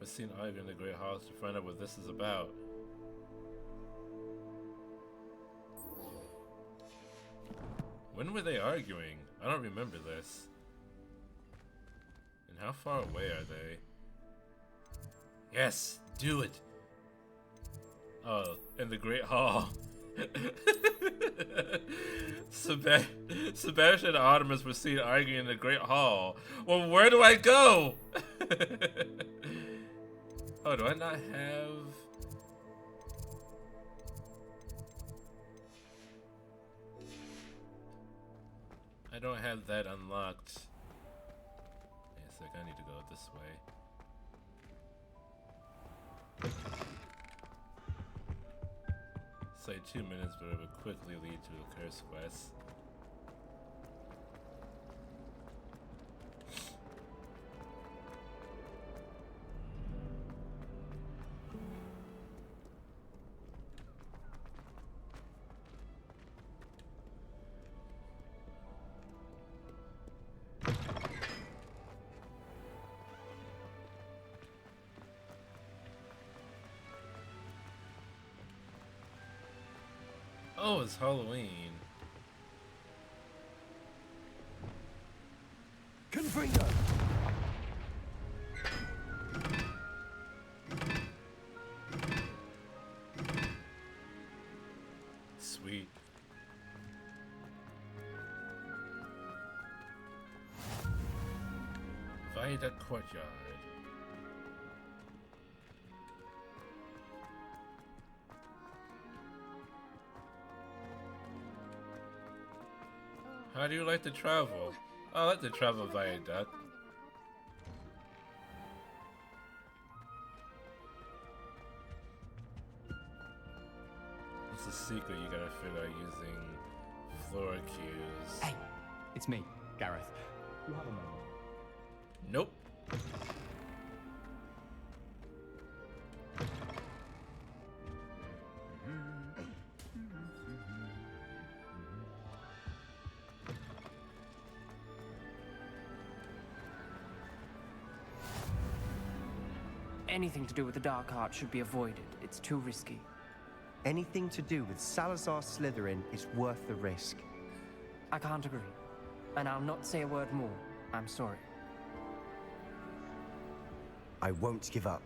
We're seeing Ivy in the Great Halls to find out what this is about. When were they arguing? I don't remember this. And how far away are they? Yes! Do it! Oh, in the Great Hall. Sebastian and Artemis were seen arguing in the Great Hall. Well, where do I go? Oh, do I not have... I don't have that unlocked. Wait a sec, I need to go this way. Say 2 minutes, but it would quickly lead to a curse quest. Oh, it's Halloween. Confringo. Sweet. Viaduct Courtyard. How do you like to travel? I like to travel via duck. It's a secret you gotta figure out using floor cues. Hey, it's me, Gareth. You have a moment. Nope. Anything to do with the dark art should be avoided. It's too risky. Anything to do with Salazar Slytherin is worth the risk. I can't agree. And I'll not say a word more. I'm sorry. I won't give up.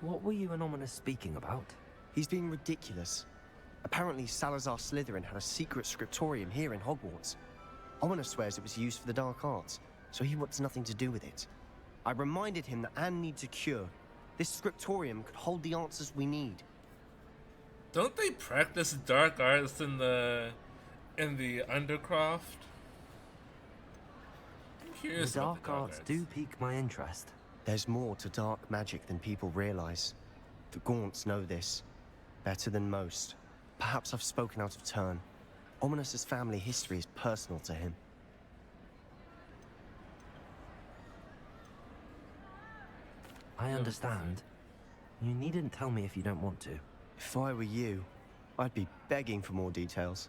What were you and Ominous speaking about? He's being ridiculous. Apparently Salazar Slytherin had a secret scriptorium here in Hogwarts. Ominous swears it was used for the dark arts, so he wants nothing to do with it. I reminded him that Anne needs a cure. This scriptorium could hold the answers we need. Don't they practice dark arts in the Undercroft? I'm curious The about dark arts do pique my interest. There's more to dark magic than people realize. The Gaunts know this better than most. Perhaps I've spoken out of turn. Ominous's family history is personal to him. I understand. You needn't tell me if you don't want to. If I were you, I'd be begging for more details.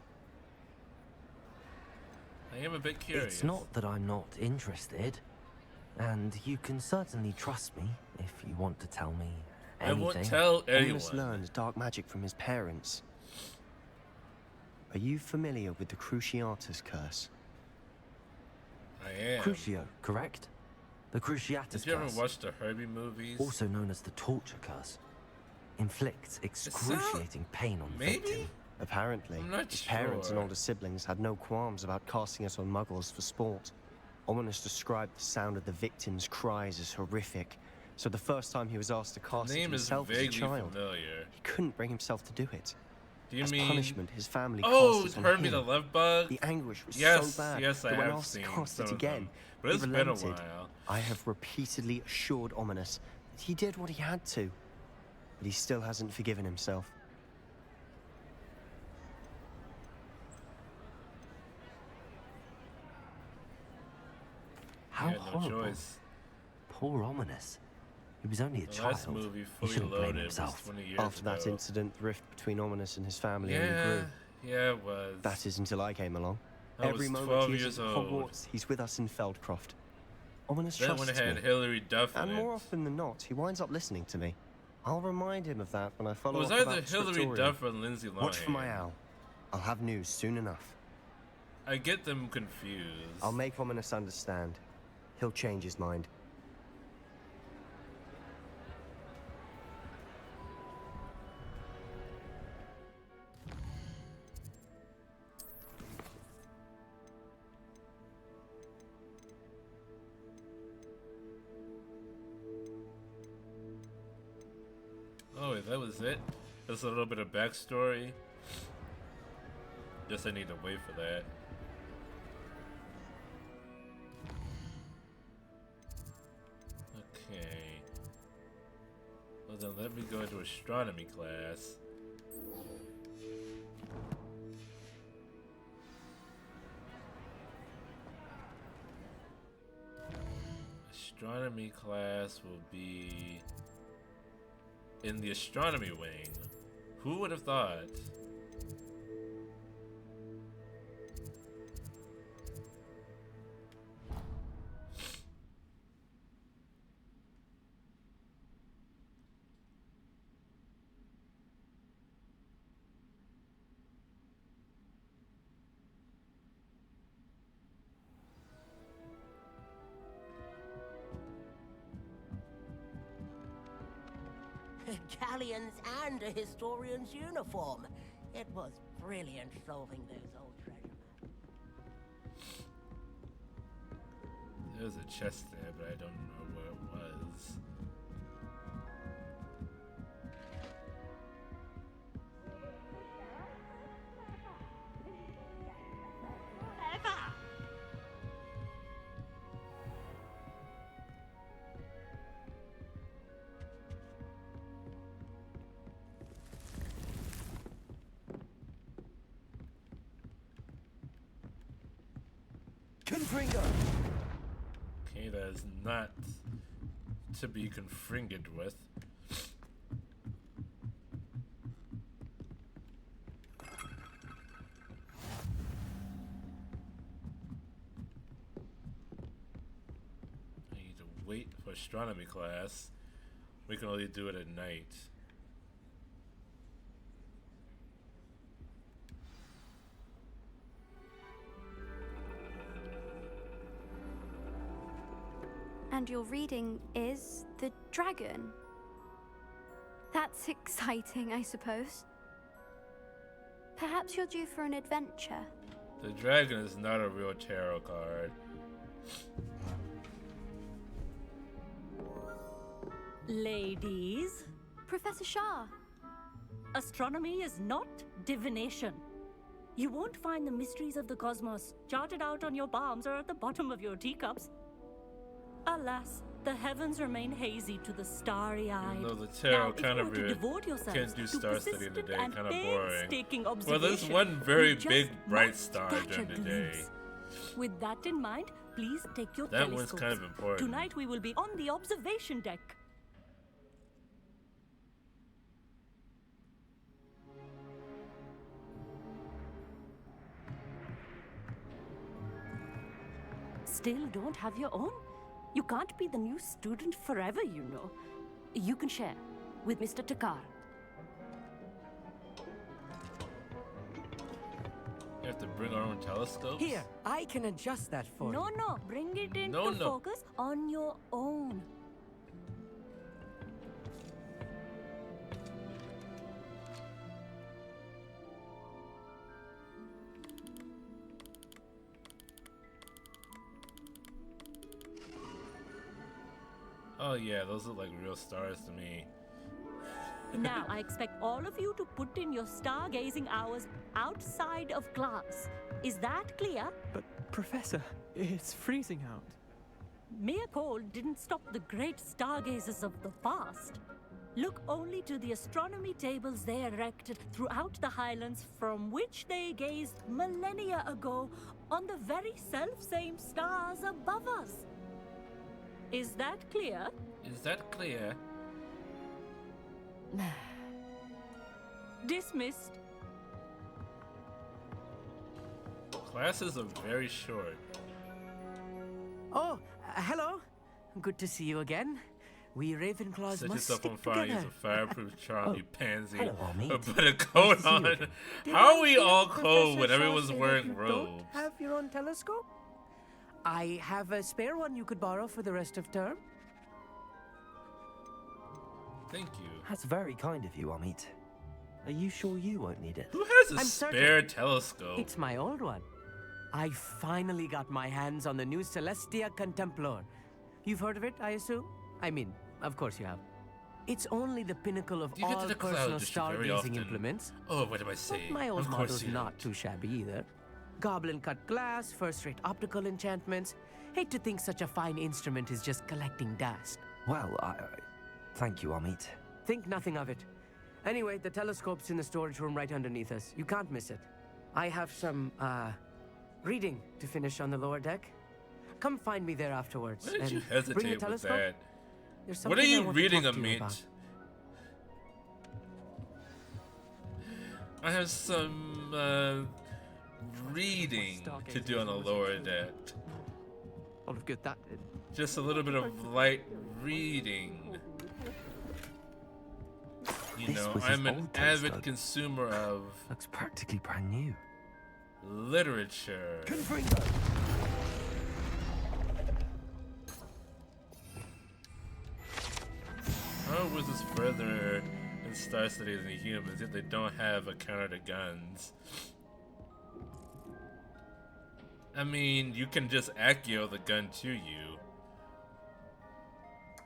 I am a bit curious. It's not that I'm not interested. And you can certainly trust me if you want to tell me anything. I won't tell anyone. Ominos learned dark magic from his parents. Are you familiar with the Cruciatus curse? I am. Crucio, correct? The Cruciatus Did you ever curse, watch the Herbie movies? also known as the torture curse, inflicts excruciating pain on the victim. Apparently, I'm not his parents and sure. older siblings had no qualms about casting it on muggles for sport. Ominos described the sound of the victim's cries as horrific, so the first time he was asked to cast it Name is himself as a vaguely child, familiar. he couldn't bring himself to do it. Do you As mean punishment, his family Oh, cast it on Herbie him. the Love Bug? The anguish was Yes, so bad yes, I that when have asked to seen cast some it of again, them. But he it's been a relented. while. I have repeatedly assured Ominos that he did what he had to, but he still hasn't forgiven himself. How He had no horrible. choice. Poor Ominos. He was only a The child. last movie, He Fully shouldn't blame Loaded, was himself. 20 years After that ago. incident, the rift between Ominos and his family only Yeah, grew. yeah, it was. That is until I came along. I Every was moment 12 he is years at old. Hogwarts, he's with us in Feldcroft. Ominos That trusts one had me. Hilary Duff in And it. more often than not, he winds up listening to me. I'll remind him of that when I It follow was up either about the Hilary scriptorium. Duff or Lindsay Lohan. Watch for my owl. I'll have news soon enough. I get them confused. I'll make Ominos understand. He'll change his mind. Oh, that was it? Just a little bit of backstory. Guess I need to wait for that. Okay. Well then let me go into astronomy class. Astronomy class will be in the astronomy wing. Who would have thought? Galleons and a historian's uniform. It was brilliant solving those old treasure maps. There's a chest there, but I don't know where it was. Confringo! Okay, that is not to be confringed with. I need to wait for astronomy class. We can only do it at night. And your reading is the dragon. That's exciting, I suppose. Perhaps you're due for an adventure. The dragon is not a real tarot card. Ladies, Professor Shah. astronomy is not divination. You won't find the mysteries of the cosmos charted out on your palms or at the bottom of your teacups. Alas, the heavens remain hazy to the starry-eyed. Though the tarot now, kind if of you really devote yourselves can't do to star study in the persistent day, and kind of boring. painstaking Well, there's observation, one very we just big bright must star catch during a the day. glimpse. With that in mind, please take your That one's telescopes. kind of important. Tonight we will be on the observation deck. Still don't have your own? You can't be the new student forever, you know. You can share with Mr. Takar. You have to bring our own telescopes? Here, I can adjust that for you. No, bring it into No. focus on your own. Oh yeah, those look like real stars to me. Now, I expect all of you to put in your stargazing hours outside of class. Is that clear? But, Professor, it's freezing out. Mere cold didn't stop the great stargazers of the past. Look only to the astronomy tables they erected throughout the highlands from which they gazed millennia ago on the very self-same stars above us. Is that clear? Is that clear? Dismissed. Classes are very short. Oh, hello. Good to see you again. We Ravenclaws Set must yourself stick on fire, use together. a fireproof charm, you pansy. hello, Army. Put a coat on. Did How I are we hear all Professor cold when Shaw everyone's say that wearing you robes? Don't have your own telescope? I have a spare one you could borrow for the rest of term. Thank you. That's very kind of you, Amit. Are you sure you won't need it? Who has a I'm spare certain. telescope? It's my old one. I finally got my hands on the new Celestia Contemplar. You've heard of it, I assume? I mean, of course you have. It's only the pinnacle of Do you get all to the cloud personal district very stargazing often? implements. Oh, what am I saying? But my old Of course model's you not too shabby either. Goblin cut glass, first-rate optical enchantments. Hate to think such a fine instrument is just collecting dust. Well, thank you, Amit. Think nothing of it. Anyway, the telescope's in the storage room right underneath us. You can't miss it. I have some, reading to finish on the lower deck. Come find me there afterwards. Why did and you bring the hesitate with telescope. that? There's What are something I you want to reading, talk to you Amit? about. I have some reading to do on the lower deck. All of good that did. Just a little bit of light reading. You This know, was his I'm an old avid telescope. consumer of Looks practically brand new. literature. How was this further in Star Studies than humans if they don't have a counter to guns? I mean, you can just Accio the gun to you.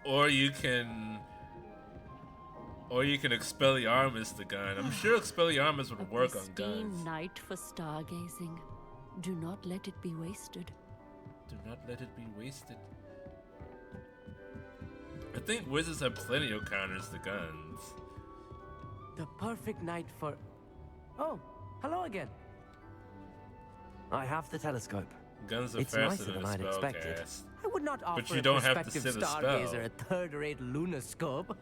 Or you can Expelliarmus the gun. I'm sure Expelliarmus would work on Pristine guns. night for stargazing. Do not let it be wasted. Do not let it be wasted. I think wizards have plenty of counters to guns. The perfect night for... Oh, hello again. I have the telescope. Guns are It's faster nicer than than a I'd spell expected. cast. I would not offer But you a don't have to prospective say the stargazer spell. a third-rate lunoscope.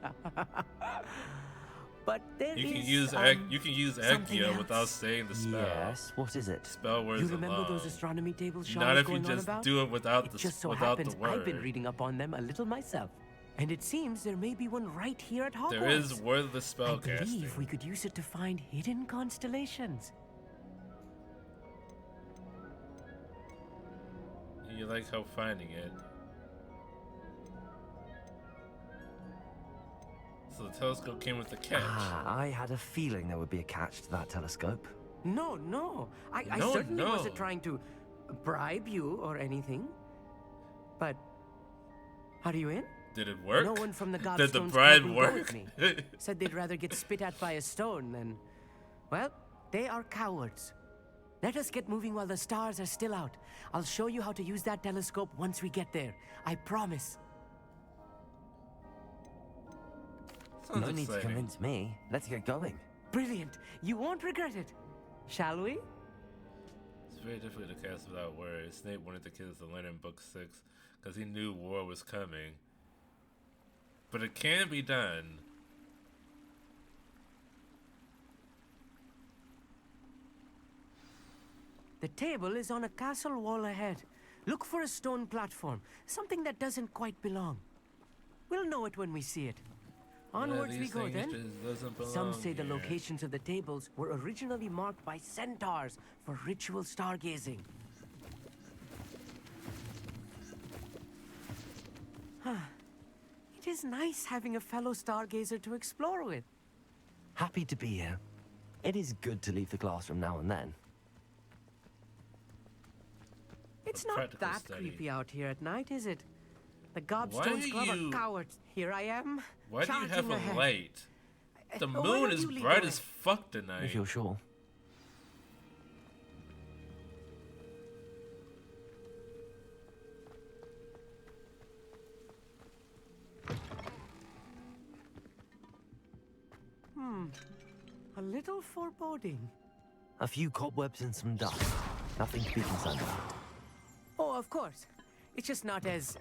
But there You can is, use something Accio else. without saying the spell. Yes, what is it? Spell words You remember alone. those astronomy tables Shaw Not was if you going on just about? do it without It the just so without happens the word. I've been reading up on them a little myself. And it seems there may be one right here at Hogwarts. There is wordless spell I believe casting. we could use it to find hidden constellations. You like how finding it. So the telescope came with the catch. I had a feeling there would be a catch to that telescope. No. I No, certainly no. wasn't trying to bribe you or anything. But are you in? Did it work? No one from the Godstones Did the Club bribe will go work? with me. Said they'd rather get spit at by a stone than... Well, they are cowards. Let us get moving while the stars are still out. I'll show you how to use that telescope once we get there. I promise. Sounds No need to exciting. convince me. Let's get going. Brilliant. You won't regret it. Shall we? It's very difficult to cast without words. Snape wanted the kids to learn in Book 6 because he knew war was coming. But it can be done. The table is on a castle wall ahead. Look for a stone platform, something that doesn't quite belong. We'll know it when we see it. Onwards we these go things then. just doesn't Some belong say the here. locations of the tables were originally marked by centaurs for ritual stargazing. It is nice having a fellow stargazer to explore with. Happy to be here. It is good to leave the classroom now and then. It's A not practical that study. creepy out here at night, is it? The Why Gobstones are Club you- are cowards. Here I am. Why do you have charging a ahead. light? The Why moon don't is you lead bright the as way? fuck tonight. If you're sure. A little foreboding. A few cobwebs and some dust. Nothing to be concerned about. Oh, of course. It's just not as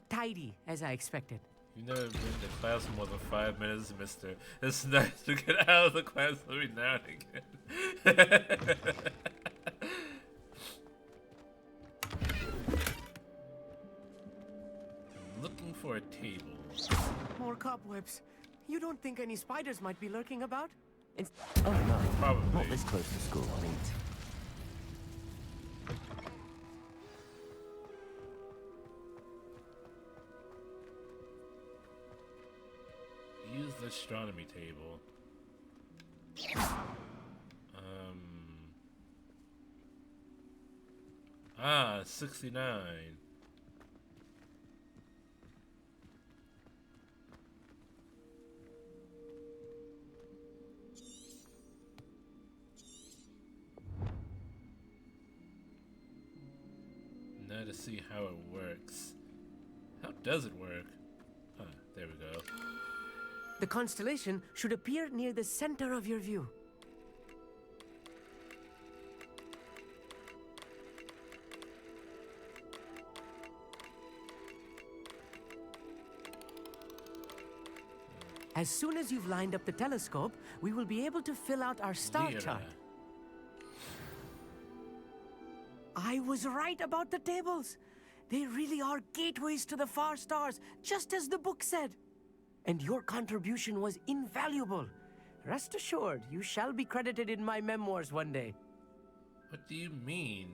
tidy as I expected. You've never been to class for more than 5 minutes, mister. It's nice to get out of the class every now and again. Looking for a table. More cobwebs. You don't think any spiders might be lurking about? Oh no, Probably. not this close to school, I mean. Use the astronomy table. 69. Now to see how it works. How does it work? Huh, there we go. The constellation should appear near the center of your view. As soon as you've lined up the telescope, we will be able to fill out our star Lyra. chart. I was right about the tables. They really are gateways to the far stars, just as the book said. And your contribution was invaluable. Rest assured, you shall be credited in my memoirs one day. What do you mean?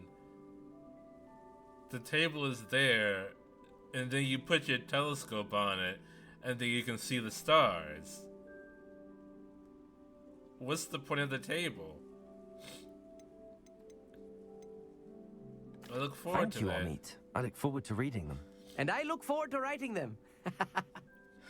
The table is there, and then you put your telescope on it, and then you can see the stars. What's the point of the table? I look forward Thank you, to that. Amit. I look forward to reading them. And I look forward to writing them.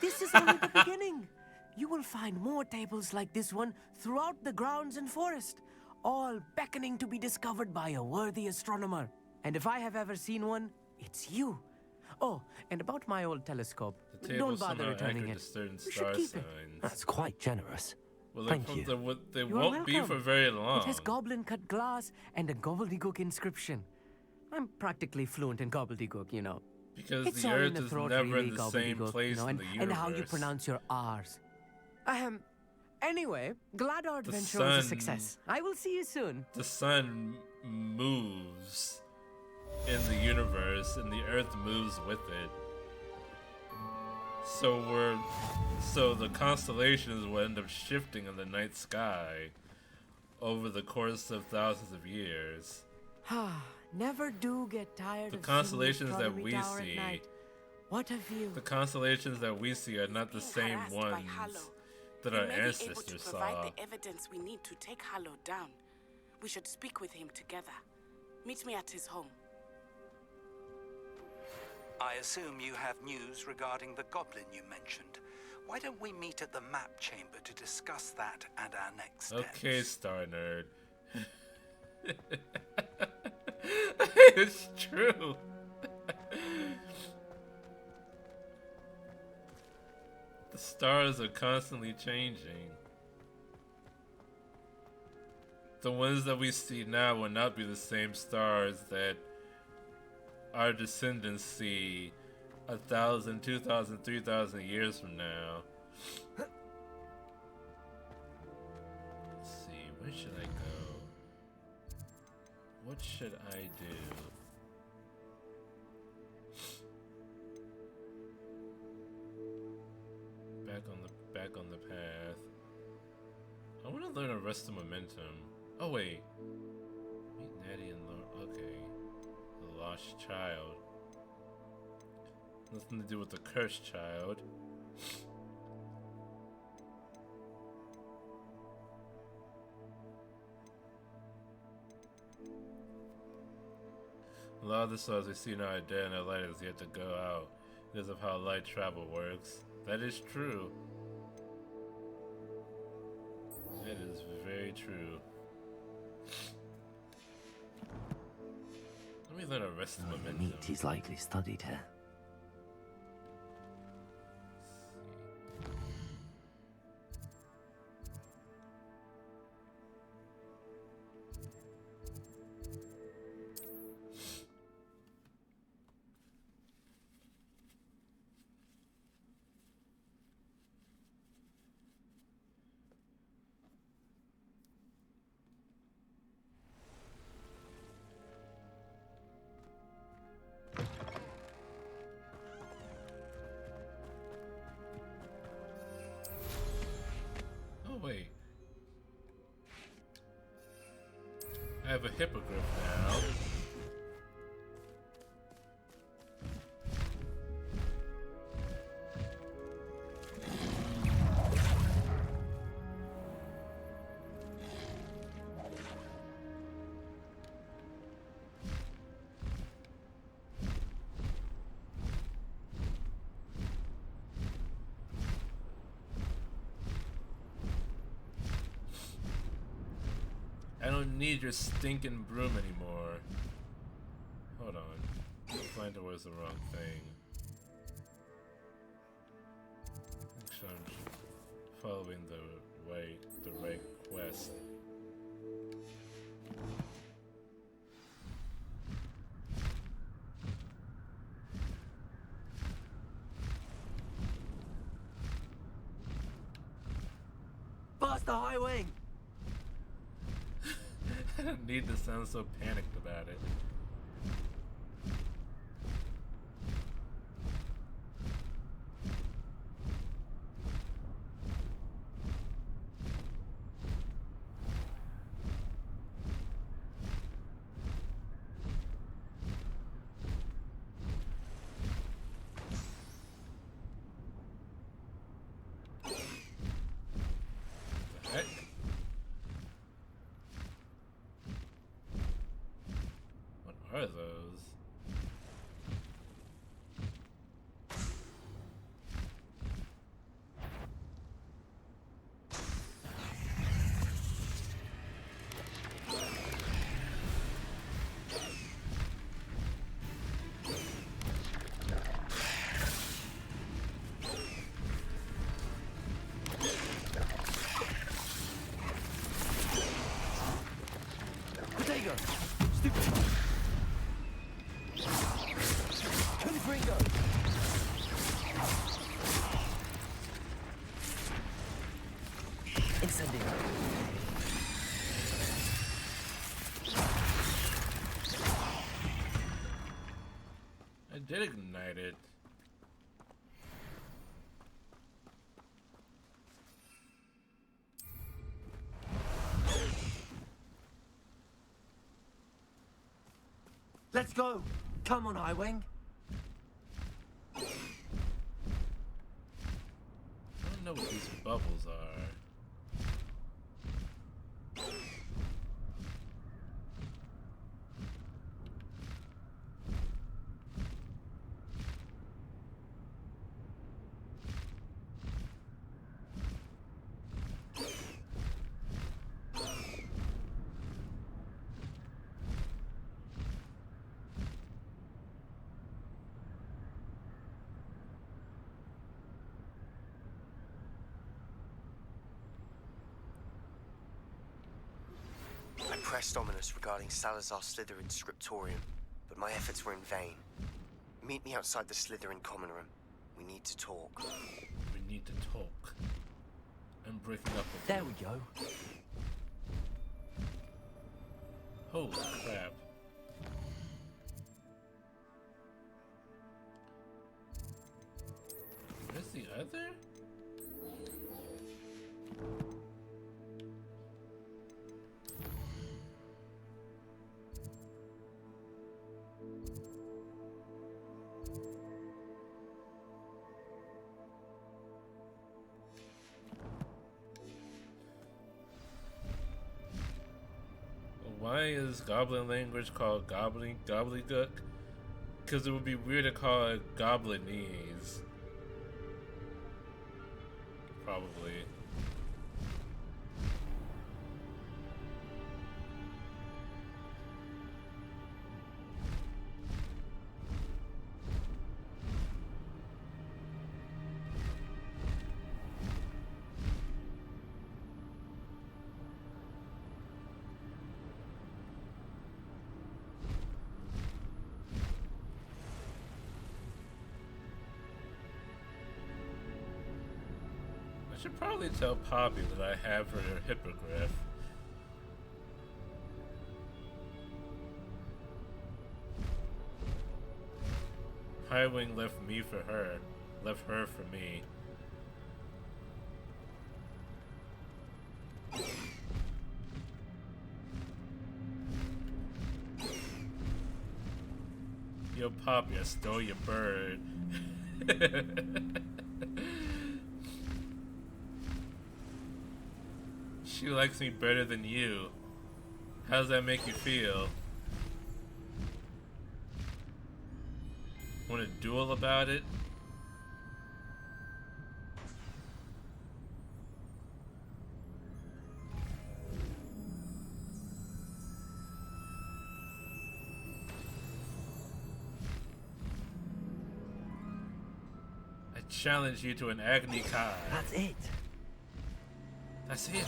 This is only the beginning. You will find more tables like this one throughout the grounds and forest, all beckoning to be discovered by a worthy astronomer. And if I have ever seen one, it's you. Oh, and about my old telescope. The table Don't bother somehow returning accurate it. to certain You star should keep it. signs. That's quite generous. Well, Thank they, you. They You are won't be welcome. for very long. It has goblin-cut glass and a gobbledygook inscription. I'm practically fluent in gobbledygook, you know. Because It's the all in Earth the is throat, never really, in the same gobbledygook, place you know, in the universe. and how you pronounce your R's. Anyway, glad our The adventure was a sun- success. I will see you soon. The sun moves in the universe, and the Earth moves with it. So the constellations will end up shifting in the night sky over the course of thousands of years. Never do get tired The of constellations seeing the that astronomy we tower at see- night. What a view. The constellations that we see are not the same harassed by ones Harlow. that He our may be able to ancestors provide saw. the evidence we need to take Harlow down. We should speak with him together. Meet me at his home. I assume you have news regarding the goblin you mentioned. Why don't we meet at the map chamber to discuss that and our next steps? Okay, Star Nerd. It's true. The stars are constantly changing. The ones that we see now will not be the same stars that our descendants see 1,000, 2,000, 3,000 years from now. Let's see, where should I go? What should I do? Back on the path. I want to learn Arrest the Momentum. Oh wait. Meet Natty and Laura. Okay. The Lost Child. Nothing to do with the Cursed Child. A lot of the stars we see now are dead and their light is yet to go out because of how light travel works. That is true. That is very true. Let me learn Arrest the Momentum. Neat, he's likely studied here. Wait. I have a hippogriff now. I don't need your stinking broom anymore. Hold on. Find it was the wrong thing. Make sure I'm following the right quest. Faster, High Wing! I don't need to sound so panicked about it. What are those? Potato! Stupid! Gringo! Incendio! I did ignite it. Let's go! Come on, High Wing! I don't know what these bubbles are. pressed Ominous regarding Salazar Slytherin's scriptorium, but my efforts were in vain. Meet me outside the Slytherin common room. We need to talk. We need to talk. I'm breaking up with There you. we go. Holy crap. Where's the other? Why is goblin language called gobbledygook? Because it would be weird to call it goblinese. Probably. I should probably tell Poppy that I have her hippogriff. Highwing left her for me. Yo, Poppy, I stole your bird. She likes me better than you. How does that make you feel? Want to duel about it? I challenge you to an Agni Kai. That's it. That's it.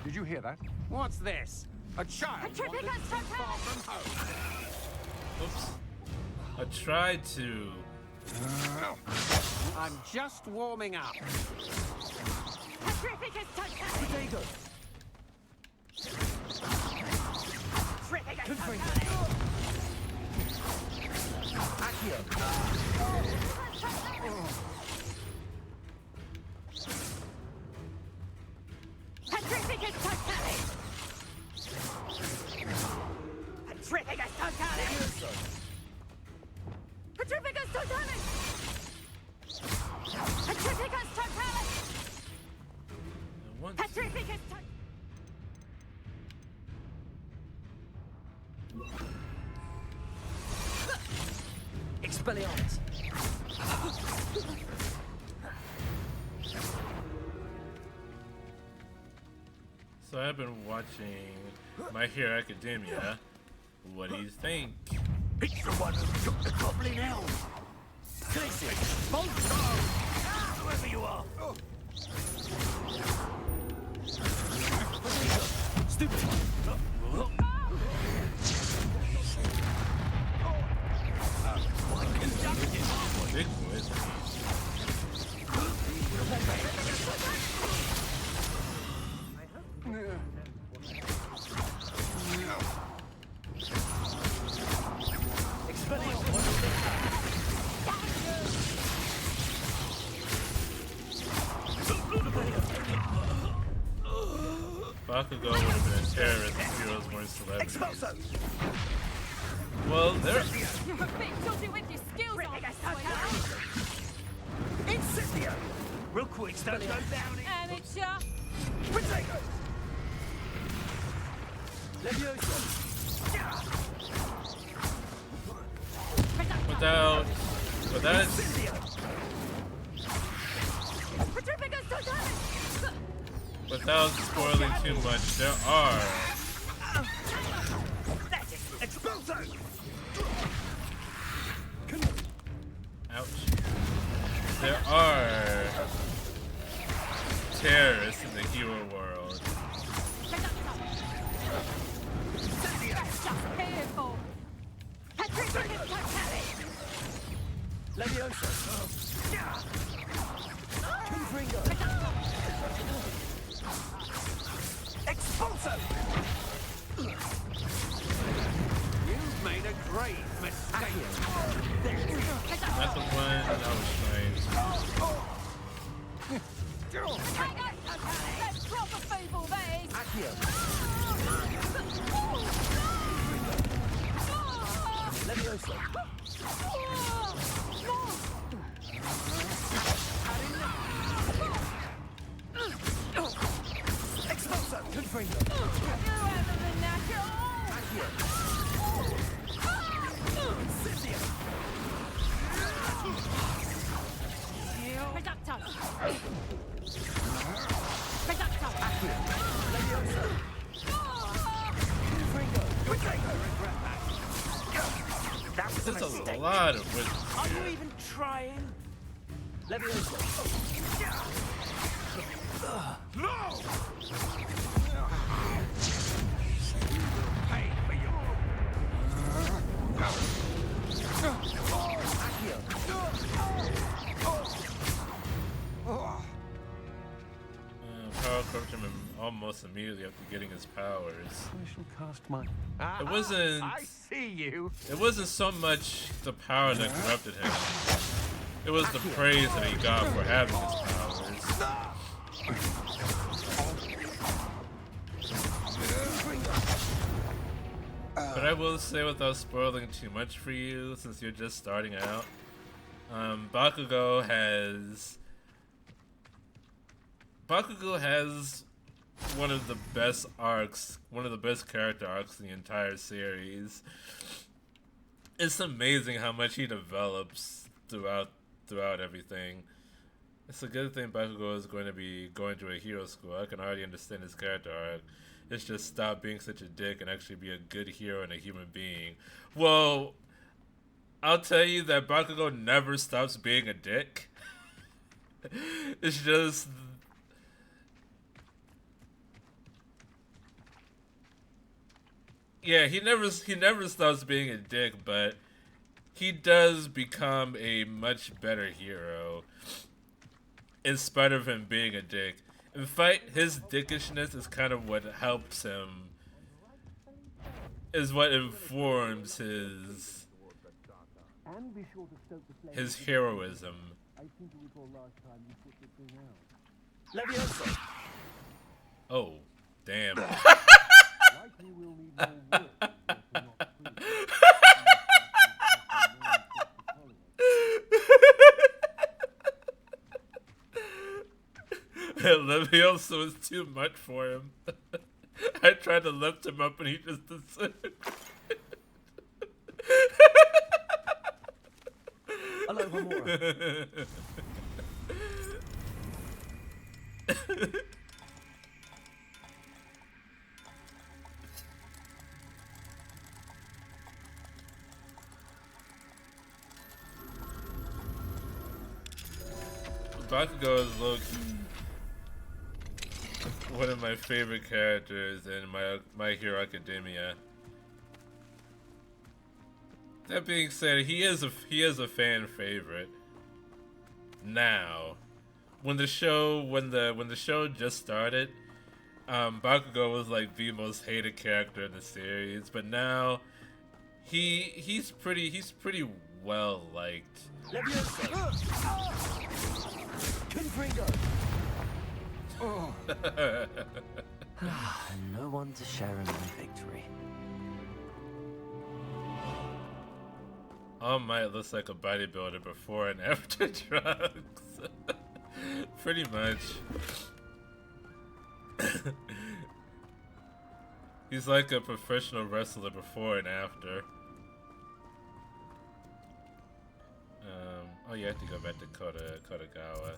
Did you hear that? What's this? A child wandered too far from home. Oops. I tried to. I'm just warming up. Potato. Expelliarmus. So I've been watching My Hero Academia. What do you think? It's the one who took the goblin elm. Glissy. Monster. Whoever you are. Stupid. Big boys. Bakugo would have been a terrorist if heroes weren't celebrities. Well, they're... You're a bit dodgy with your skills, Incendio. Real quick, don't go down it. Amateur. Potato. Leviosa. Without Without spoiling too much, there are... Ouch. There are terrorists in the hero There's a lot of wisdom. Are you even trying? Leviosa. No! Power corrupted him almost immediately after getting his powers. I shall cast my... It wasn't. I see you. It wasn't so much the power that corrupted him. It was the praise that he got for having his powers. But I will say, without spoiling too much for you, since you're just starting out, Bakugo has one of the best arcs, one of the best character arcs in the entire series. It's amazing how much he develops throughout everything. It's a good thing Bakugo is going to be going to a hero school. I can already understand his character arc. It's just stop being such a dick and actually be a good hero and a human being. Well, I'll tell you that Bakugo never stops being a dick. It's just... yeah, he never stops being a dick, but he does become a much better hero in spite of him being a dick. In fact, his dickishness is kind of what helps him, is what informs his heroism. Oh, damn. Leviosa was too much for him. I tried to lift him up and he just disintegrated. Hello, Homura. Bakugo is low-key one of my favorite characters in My Hero Academia. That being said, he is a fan favorite. Now, when the show just started, Bakugo was like the most hated character in the series, but now he's pretty well liked. No one to share in my victory. All Might looks like a bodybuilder before and after drugs. Pretty much. He's like a professional wrestler before and after. Oh, you have to go back to Kodagawa.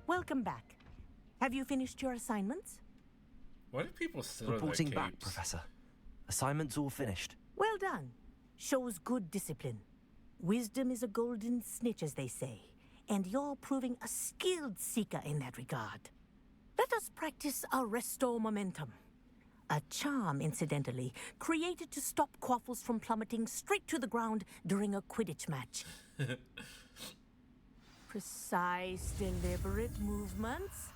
Welcome back. Have you finished your assignments? Why do people still wear Reporting their back, capes? Professor. Assignment's all finished. Well done. shows good discipline. Wisdom is a golden snitch, as they say, and you're proving a skilled seeker in that regard. Let us practice Arresto Momentum. A charm, incidentally, created to stop quaffles from plummeting straight to the ground during a Quidditch match. Precise, deliberate movements.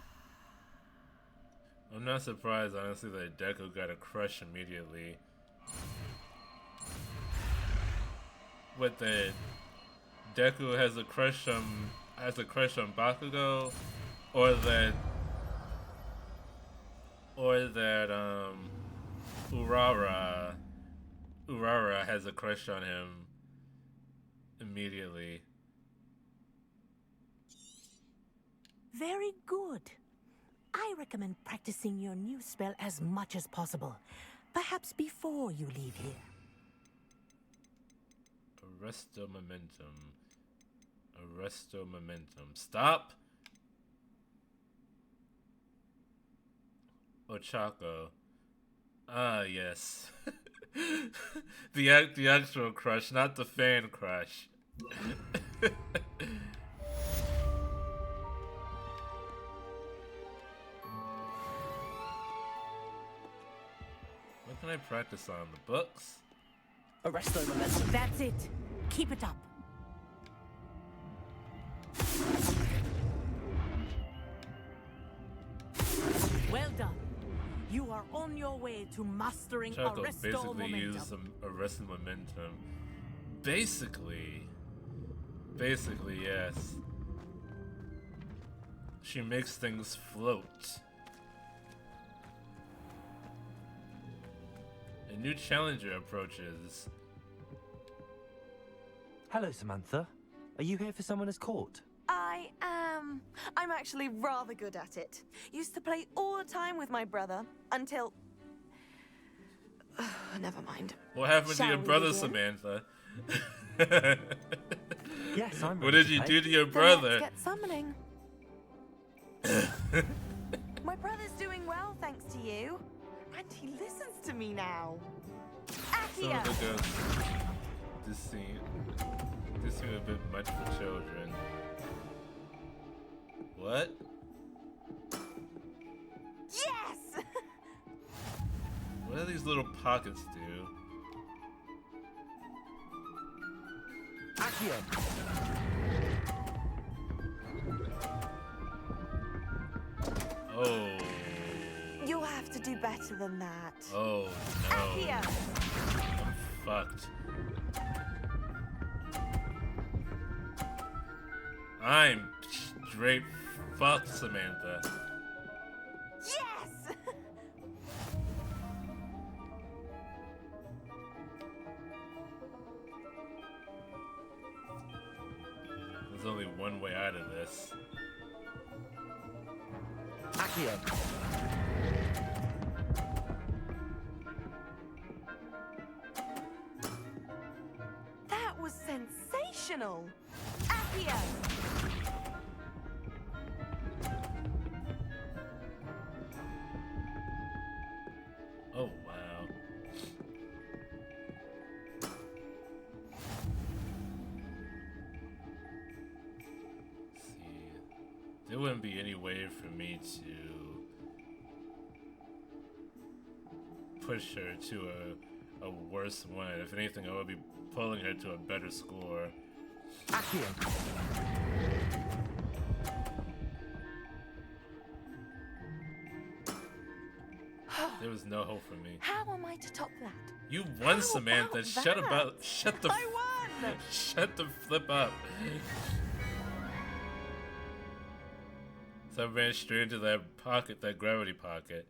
I'm not surprised, honestly, that Deku got a crush immediately. What, the Deku has a crush on Bakugo, or that Urara has a crush on him immediately. Very good. I recommend practicing your new spell as much as possible. Perhaps before you leave here. Arresto Momentum. Arresto Momentum. Stop! Ochako. Ah, yes. the actual crush, not the fan crush. What can I practice on? The books? Arresto Momentum. That's it. Keep it up. Well done. You are on your way to mastering Chaco Arresto basically Momentum. used some Arrested Momentum. Basically, yes. She makes things float. A new challenger approaches. Hello, Samantha. Are you here for someone as court? I am. I'm actually rather good at it. Used to play all the time with my brother until... never mind. What happened to your we brother, begin? Samantha? Yes, I'm What ready did to you play. do to your Then brother? let's get summoning. My brother's doing well, thanks to you. And he listens to me now. Some Accio! of the girls. This seemed a bit much for children. What? Yes! What do these little pockets do? Accio! Oh. You'll have to do better than that. Oh no. Accio! I'm fucked. I'm straight fucked, Samantha. Yes! There's only one way out of this. Accio! That was sensational! Accio! Oh wow. See, there wouldn't be any way for me to push her to a worse one. If anything, I would be pulling her to a better score. Accio! There was no hope for me. How am I to top that? You won, How Samantha. about Shut the I won! shut the flip up. So I ran straight into that pocket, that gravity pocket.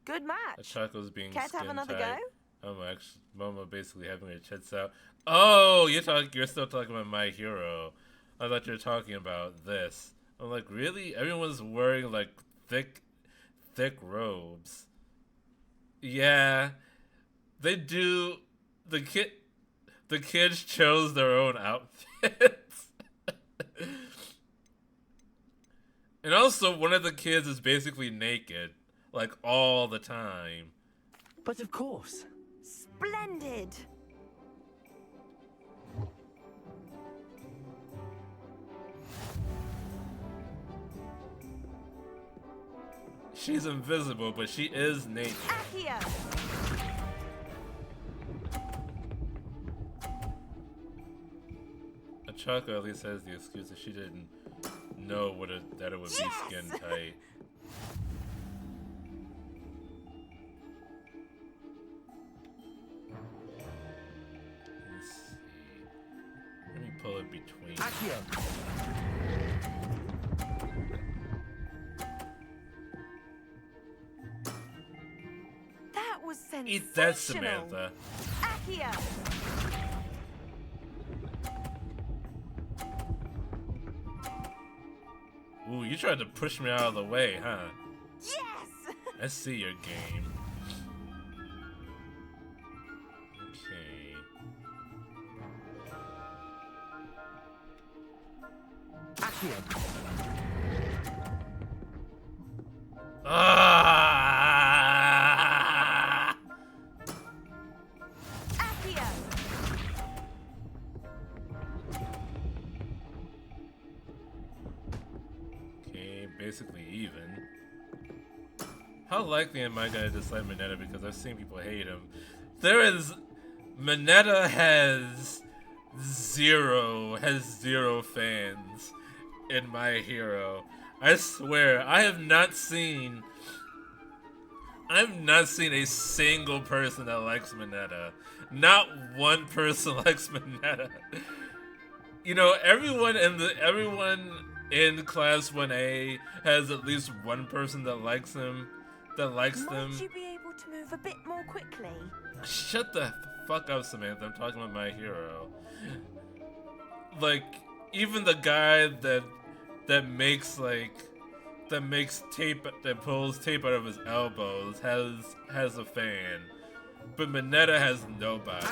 Good match. The Choco's being Care to have skin another tight. go? Momo basically having her chits out. Oh, you're still talking about My Hero. I thought you were talking about this. I'm like, really? Everyone's wearing like thick robes. Yeah, they do. The kids chose their own outfits. And also, one of the kids is basically naked, like all the time. But of course. Splendid! She's invisible, but she is nature. Accio! Achako at least has the excuse that she didn't know that it would be skin tight. Let's see. Let me pull it between. That was sensational. Eat that, Samantha. Accio! Ooh, you tried to push me out of the way, huh? Yes! I see your game. Okay. Ah! Accio! Okay, basically even. How likely am I gonna dislike Mineta because I've seen people hate him? Mineta has zero fans in My Hero. I swear, I've not seen a single person that likes Mineta. Not one person likes Mineta. You know, everyone in Class 1A has at least one person that likes him, them. Might you be able to move a bit more quickly? Shut the fuck up, Samantha. I'm talking about My Hero. Like, even the guy that makes tape, that pulls tape out of his elbows has a fan, but Mineta has nobody.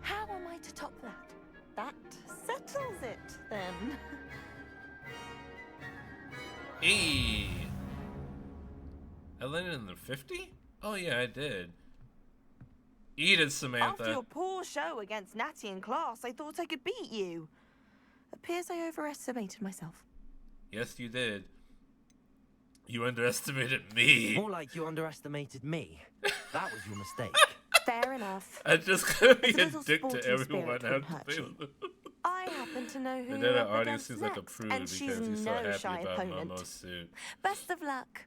How am I to top that? That settles it, then. Hey, I landed in the 50? Oh yeah, I did. Eat it, Samantha. After your poor show against Natty in class, I thought I could beat you. Appears I overestimated myself. Yes, you did. You underestimated me. More like you underestimated me. That was your mistake. Fair enough. I just couldn't be A a little dick to sporting everyone. spirit wouldn't hurt you. I happen to know who The you're Mineta up audience against seems like a next, prude and because she's he's so no happy shy about opponent. Momo's suit. Best of luck.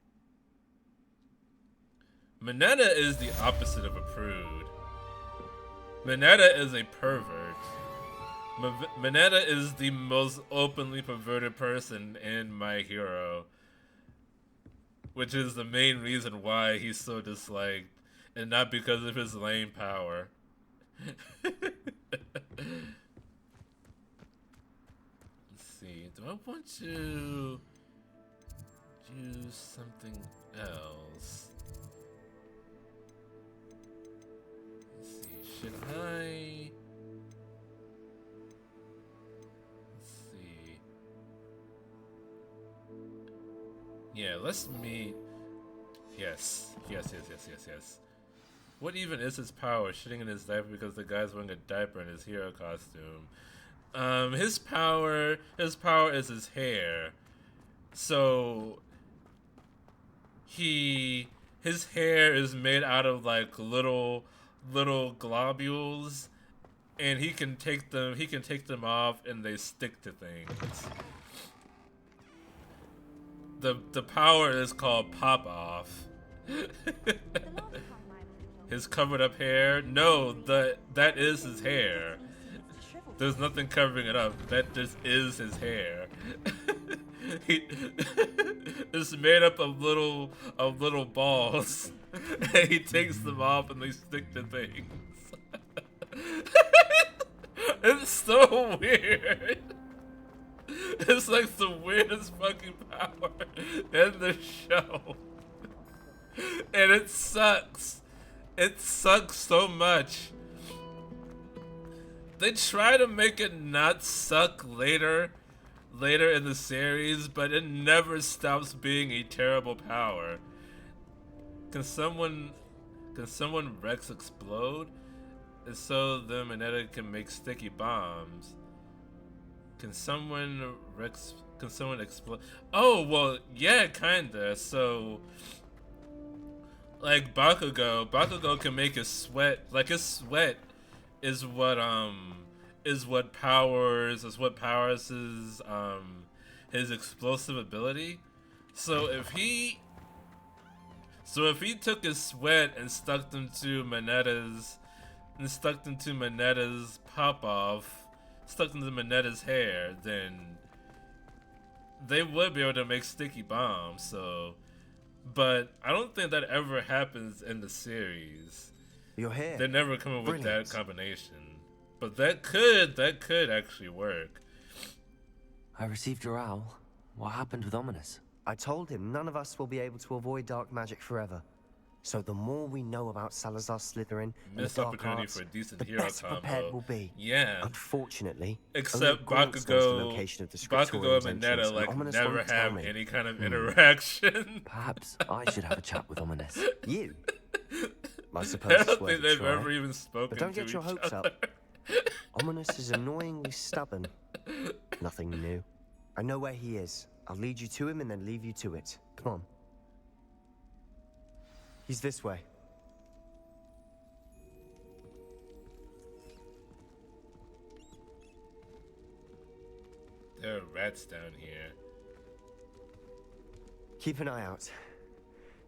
Mineta is the opposite of a prude. Mineta is a pervert. Mineta is the most openly perverted person in My Hero, which is the main reason why he's so disliked, and not because of his lame power. Let's see, do I want to do something else? Let's see, should I? Let's see. Yeah, let's meet. Yes. What even is his power? Shitting in his diaper because the guy's wearing a diaper in his hero costume. His power is his hair. So his hair is made out of like little globules, and he can take them off and they stick to things. The power is called pop off. His covered up hair? No, that is his hair. There's nothing covering it up. That just is his hair. It's made up of little balls. And he takes them off and they stick to things. It's so weird. It's like the weirdest fucking power in the show. And it sucks. It sucks so much. They try to make it not suck later in the series, but it never stops being a terrible power. Can someone Rex explode? is so the Mineta can make sticky bombs. Can someone explode? Oh, well, yeah, kinda. So, like Bakugo can make his sweat. Like his sweat is what powers his explosive ability. So if he took his sweat and stuck them to Mineta's pop-off, stuck them to Mineta's hair, then they would be able to make sticky bombs. So, but I don't think that ever happens in the series. Your hair. They never come up with that combination. But that could actually work. I received your owl. What happened with Ominous? I told him none of us will be able to avoid dark magic forever. So the more we know about Salazar Slytherin and Missed the dark opportunity arts, for a decent the hero better combo. prepared we'll be. Yeah. Unfortunately, Except only Gaunt's knows the Bakugo location of the and Scriptorium's entrance, Mineta like Ominous never won't tell have me. any kind of interaction. Perhaps I should have a chat with Ominous. You? I suppose I it's don't worth think a they've try. ever even spoken But don't to get your each hopes other. up. Ominous is annoyingly stubborn. Nothing new. I know where he is. I'll lead you to him and then leave you to it. Come on. He's this way. There are rats down here. Keep an eye out.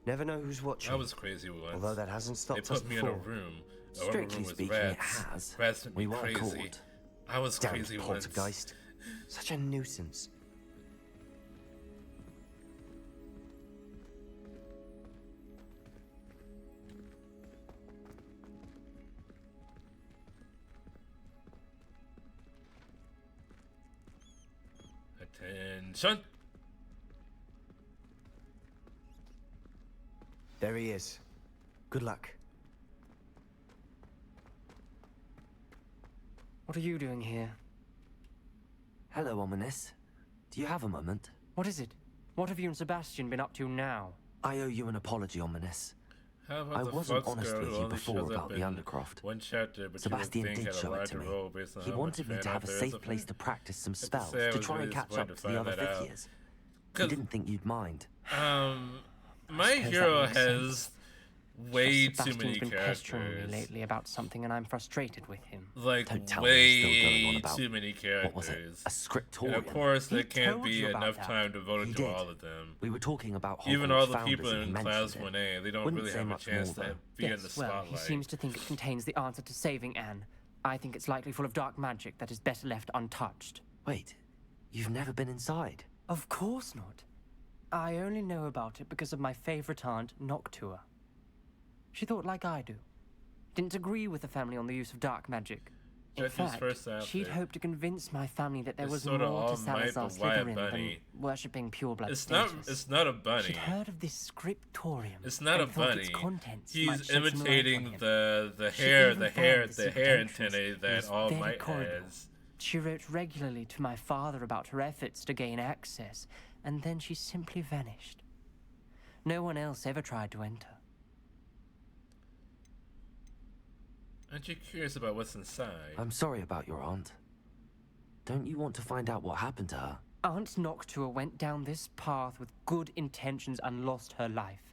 Never know who's watching. That was crazy once. Although that hasn't stopped They us put me before. in a room. Strictly with speaking, rats. it has. Rats made me We were crazy. caught. I was Damned crazy once. poltergeist. Such a nuisance. Attention! There he is. Good luck. What are you doing here? Hello, Ominous. Do you have a moment? What is it? What have you and Sebastian been up to now? I owe you an apology, Ominous. How about I the wasn't Fox honest girl with who you only before shows about up the in Undercroft. one chapter, but Sebastian you would think did had show a it to larger me. role based on He how wanted much me to fan have a out there is safe of place him. to practice some I have to spells say, I to was try really and catch disappointed up to to the find other that out. fifth years. He didn't think you'd mind. My suppose hero that makes has sense. way Just too Sebastian's many been pestering me characters. lately about something, and I'm frustrated with him. Like, Don't tell me you're still going on way about- too many characters. what was it? A scriptorium? And of course, there He can't told be you about enough that. time devoted He to did. all of them. We were talking about Even Hogwarts all the founders people and he in mentioned Class it. 1A, they don't Wouldn't really say have a much chance more, to though. be in Yes, the well, spotlight. he seems to think it contains the answer to saving Anne. I think it's likely full of dark magic that is better left untouched. Wait, you've never been inside? Of course not. I only know about it because of my favorite aunt, Noctua. She thought like I do. Didn't agree with the family on the use of dark magic. In Judge's fact, first outfit. she'd hoped to convince my family that there It's was sorta more all to might, Salazar but why a Slytherin bunny? than worshipping pureblood It's status. not a bunny. She'd heard of this scriptorium. It's not a and thought bunny. its contents might He's shed some light on imitating him. the She hair even the found hair the the secret hair entrance antennae in that this All very Might corridor. has. She wrote regularly to my father about her efforts to gain access, and then she simply vanished. No one else ever tried to enter. Aren't you curious about what's inside? I'm sorry about your aunt. Don't you want to find out what happened to her? Aunt Noctua went down this path with good intentions and lost her life.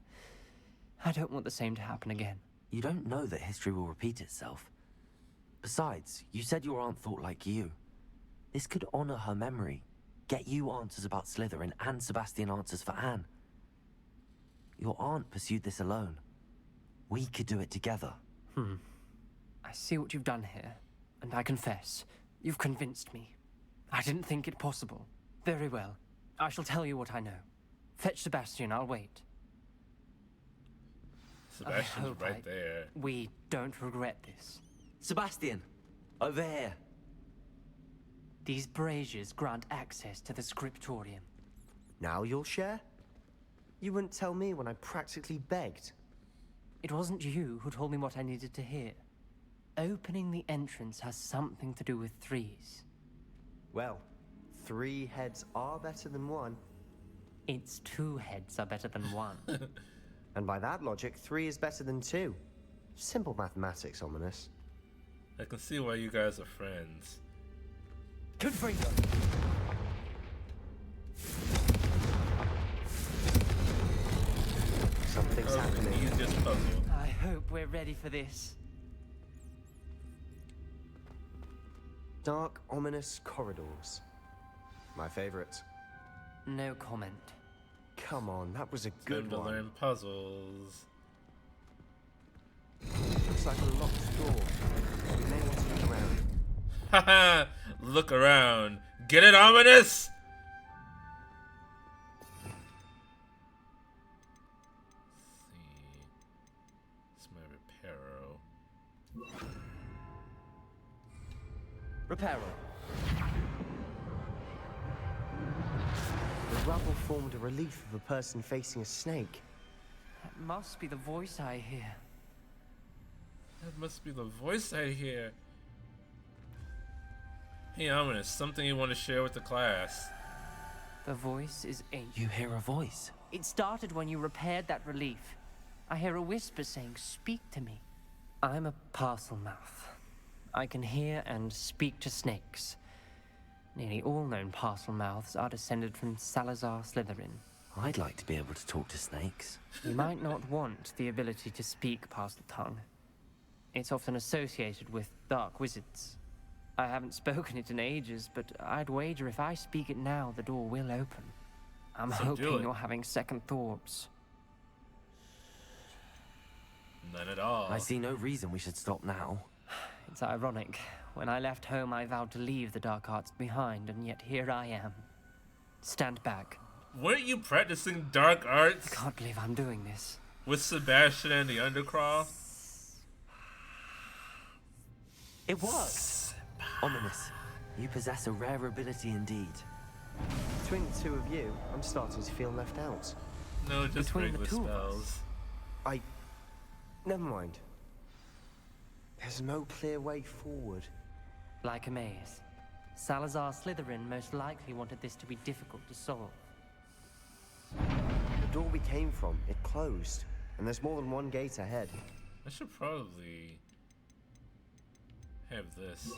I don't want the same to happen again. You don't know that history will repeat itself. Besides, you said your aunt thought like you. This could honor her memory, get you answers about Slytherin and Sebastian answers for Anne. Your aunt pursued this alone. We could do it together. I see what you've done here, and I confess, you've convinced me. I didn't think it possible. Very well. I shall tell you what I know. Fetch Sebastian, I'll wait. Sebastian's hope right there. We don't regret this. Sebastian, over here. These braziers grant access to the scriptorium. Now you'll share? You wouldn't tell me when I practically begged. It wasn't you who told me what I needed to hear. Opening the entrance has something to do with threes. Well, 3 heads are better than 1. It's 2 heads are better than 1. And by that logic, 3 is better than 2. Simple mathematics, Ominous. I can see why you guys are friends. Confringo. Something's happening. Easiest puzzle. I hope we're ready for this. Dark, ominous corridors. My favorite. No comment. Come on, that was a good Time to one. learn puzzles. Looks like a locked door. We may want to look around. Haha! Look around. Get it, ominous? Let's see. It's my reparo. Reparo. The rubble formed a relief of a person facing a snake. That must be the voice I hear. That must be the voice I hear. Hey, ominous, something you want to share with the class? The voice is ancient. You hear a voice? It started when you repaired that relief. I hear a whisper saying, "Speak to me." I'm a parcel mouth. I can hear and speak to snakes. Nearly all known parcel mouths are descended from Salazar Slytherin. I'd like to be able to talk to snakes. You might not want the ability to speak parcel tongue. It's often associated with dark wizards. I haven't spoken it in ages, but I'd wager if I speak it now, the door will open. I'm So do hoping it. you're having second thoughts. None at all. I see no reason we should stop now. It's ironic. When I left home, I vowed to leave the dark arts behind, and yet here I am. Stand back. Weren't you practicing dark arts? I can't believe I'm doing this. With Sebastian and the Undercrawl? It worked. Ominous, you possess a rare ability indeed. Between the two of you, I'm starting to feel left out. No, just Between the regular two of us. spells. Never mind. There's no clear way forward. Like a maze. Salazar Slytherin most likely wanted this to be difficult to solve. The door we came from, it closed. And there's more than one gate ahead. I should probably have this.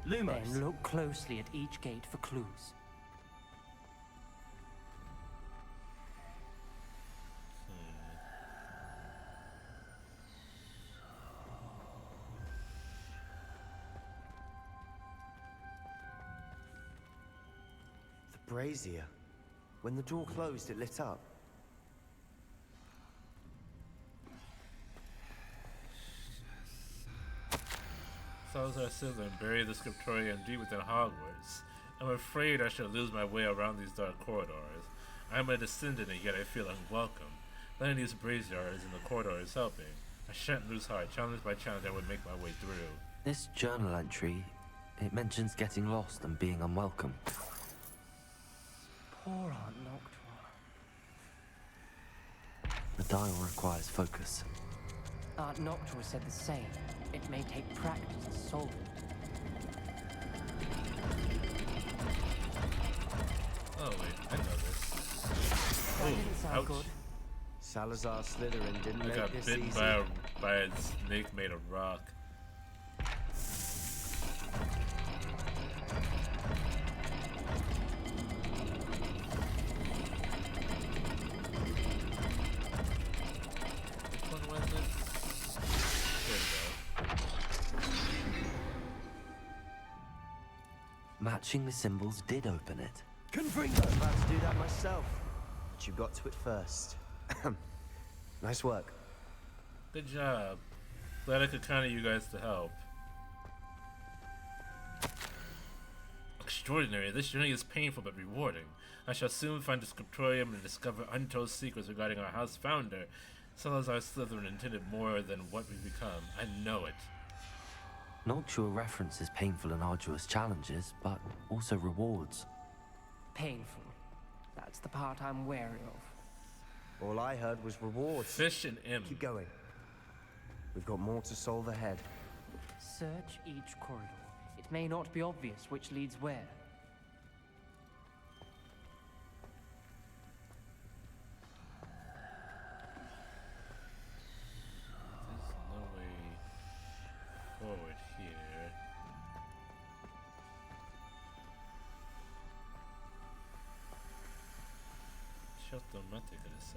Lumos. Then look closely at each gate for clues. The brazier. When the door closed, it lit up. Salazar Slytherin buried the scriptorium deep within Hogwarts. I'm afraid I shall lose my way around these dark corridors. I am a descendant, and yet I feel unwelcome. Letting these braziers in the corridor is helping. I shan't lose heart. Challenge by challenge, I would make my way through. This journal entry, it mentions getting lost and being unwelcome. Poor Aunt Noctua. The dial requires focus. Aunt Noctua said the same. It may take practice to solve it. Oh wait, I know this. That didn't sound ouch. good. Salazar Slytherin didn't I make got this bitten easy. by a snake made of rock. Which one was it? There we go. Matching the symbols did open it. Confringo! I was about to do that myself. But you got to it first. Nice work. Good job. Glad I could count on you guys to help. Extraordinary. This journey is painful but rewarding. I shall soon find the scriptorium and discover untold secrets regarding our house founder. Salazar Slytherin intended more than what we've become. I know it. Noctua references painful and arduous challenges, but also rewards. Painful. That's the part I'm wary of. All I heard was rewards. Fish and M. Keep going. We've got more to solve ahead. Search each corridor. It may not be obvious which leads where. There's no way forward. certo mate che le sai.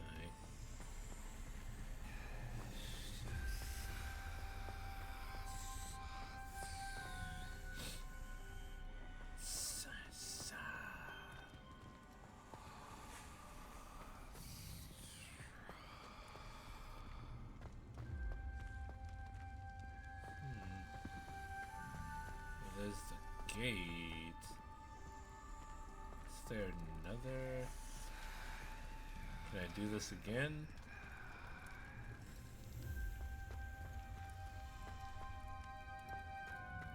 There's the gate. Is there another? Can I do this again?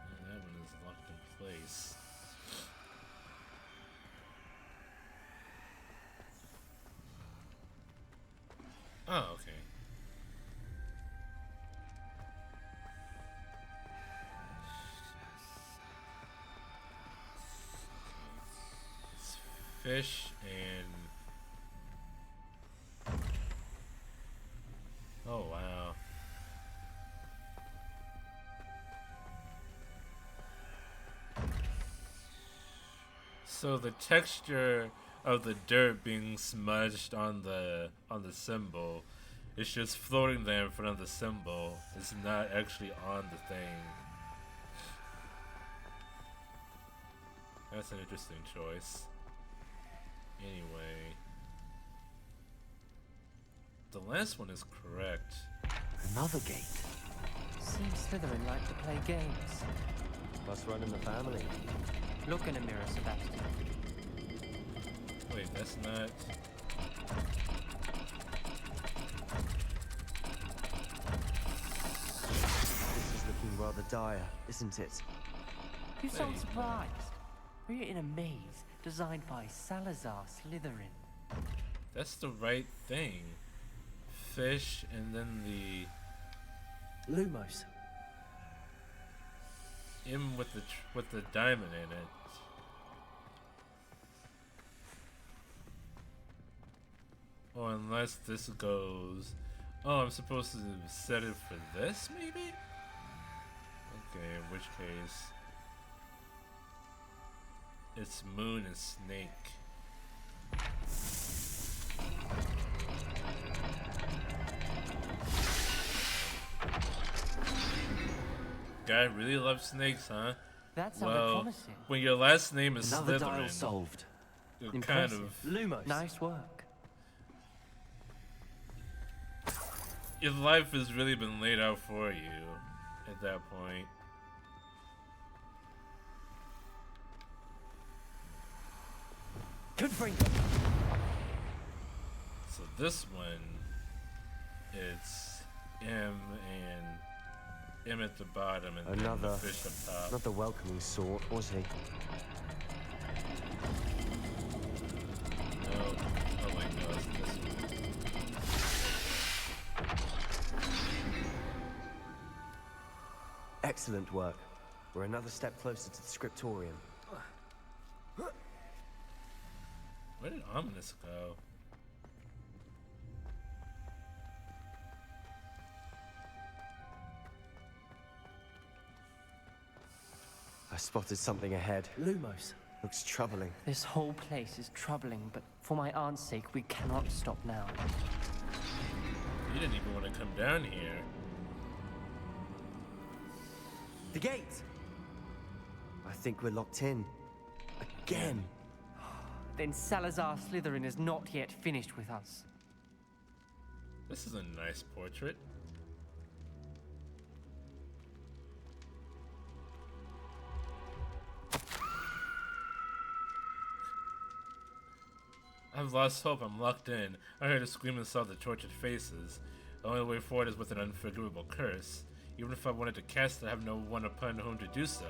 Oh, that one is locked in place. Oh, okay. It's fish and... Oh, wow. So the texture of the dirt being smudged on the symbol is just floating there in front of the symbol. It's not actually on the thing. That's an interesting choice. Anyway. The last one is correct. Another gate. Seems Slytherin like to play games. Must run in the family. Look in a mirror, Sebastian. Wait, that's not... This is looking rather dire, isn't it? You sound surprised. We're in a maze designed by Salazar Slytherin. That's the right thing. Fish and then the... Lumos. M with the diamond in it. Or unless this goes... Oh, I'm supposed to set it for this, maybe? Okay, in which case... It's Moon and Snake. Guy really loves snakes, huh? That sounded promising. When your last name is Another Slytherin, dial solved. you're Impressive. kind of... Lumos. Nice work. Your life has really been laid out for you at that point. Good bring. So this one, it's M and M at the bottom and then the fish up top. Not the welcoming sort, was he? No. Oh wait, no, it's this one. Excellent work. We're another step closer to the scriptorium. Where did Ominous go? I spotted something ahead. Lumos. Looks troubling. This whole place is troubling, but for my aunt's sake, we cannot stop now. You didn't even want to come down here. The gate! I think we're locked in. Again. Then Salazar Slytherin is not yet finished with us. This is a nice portrait. I've lost hope. I'm locked in. I heard a scream and saw the tortured faces. The only way forward is with an unforgivable curse. Even if I wanted to cast it, I have no one upon whom to do so.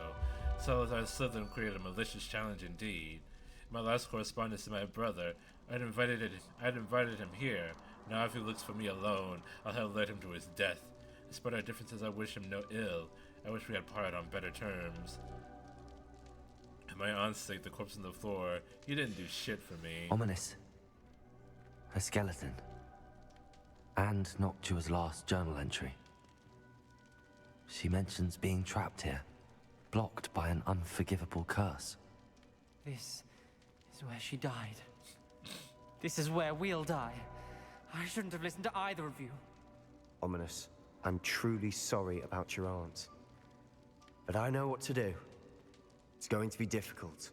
Salazar Slytherin created a malicious challenge indeed. In my last correspondence to my brother, I'd invited him here. Now if he looks for me alone, I'll have led him to his death. Despite our differences, I wish him no ill. I wish we had parted on better terms. And my aunt's sake, the corpse on the floor, you didn't do shit for me. Ominous. A skeleton. And Noctua's last journal entry. She mentions being trapped here, blocked by an unforgivable curse. This is where she died. This is where we'll die. I shouldn't have listened to either of you. Ominous, I'm truly sorry about your aunt. But I know what to do. It's going to be difficult.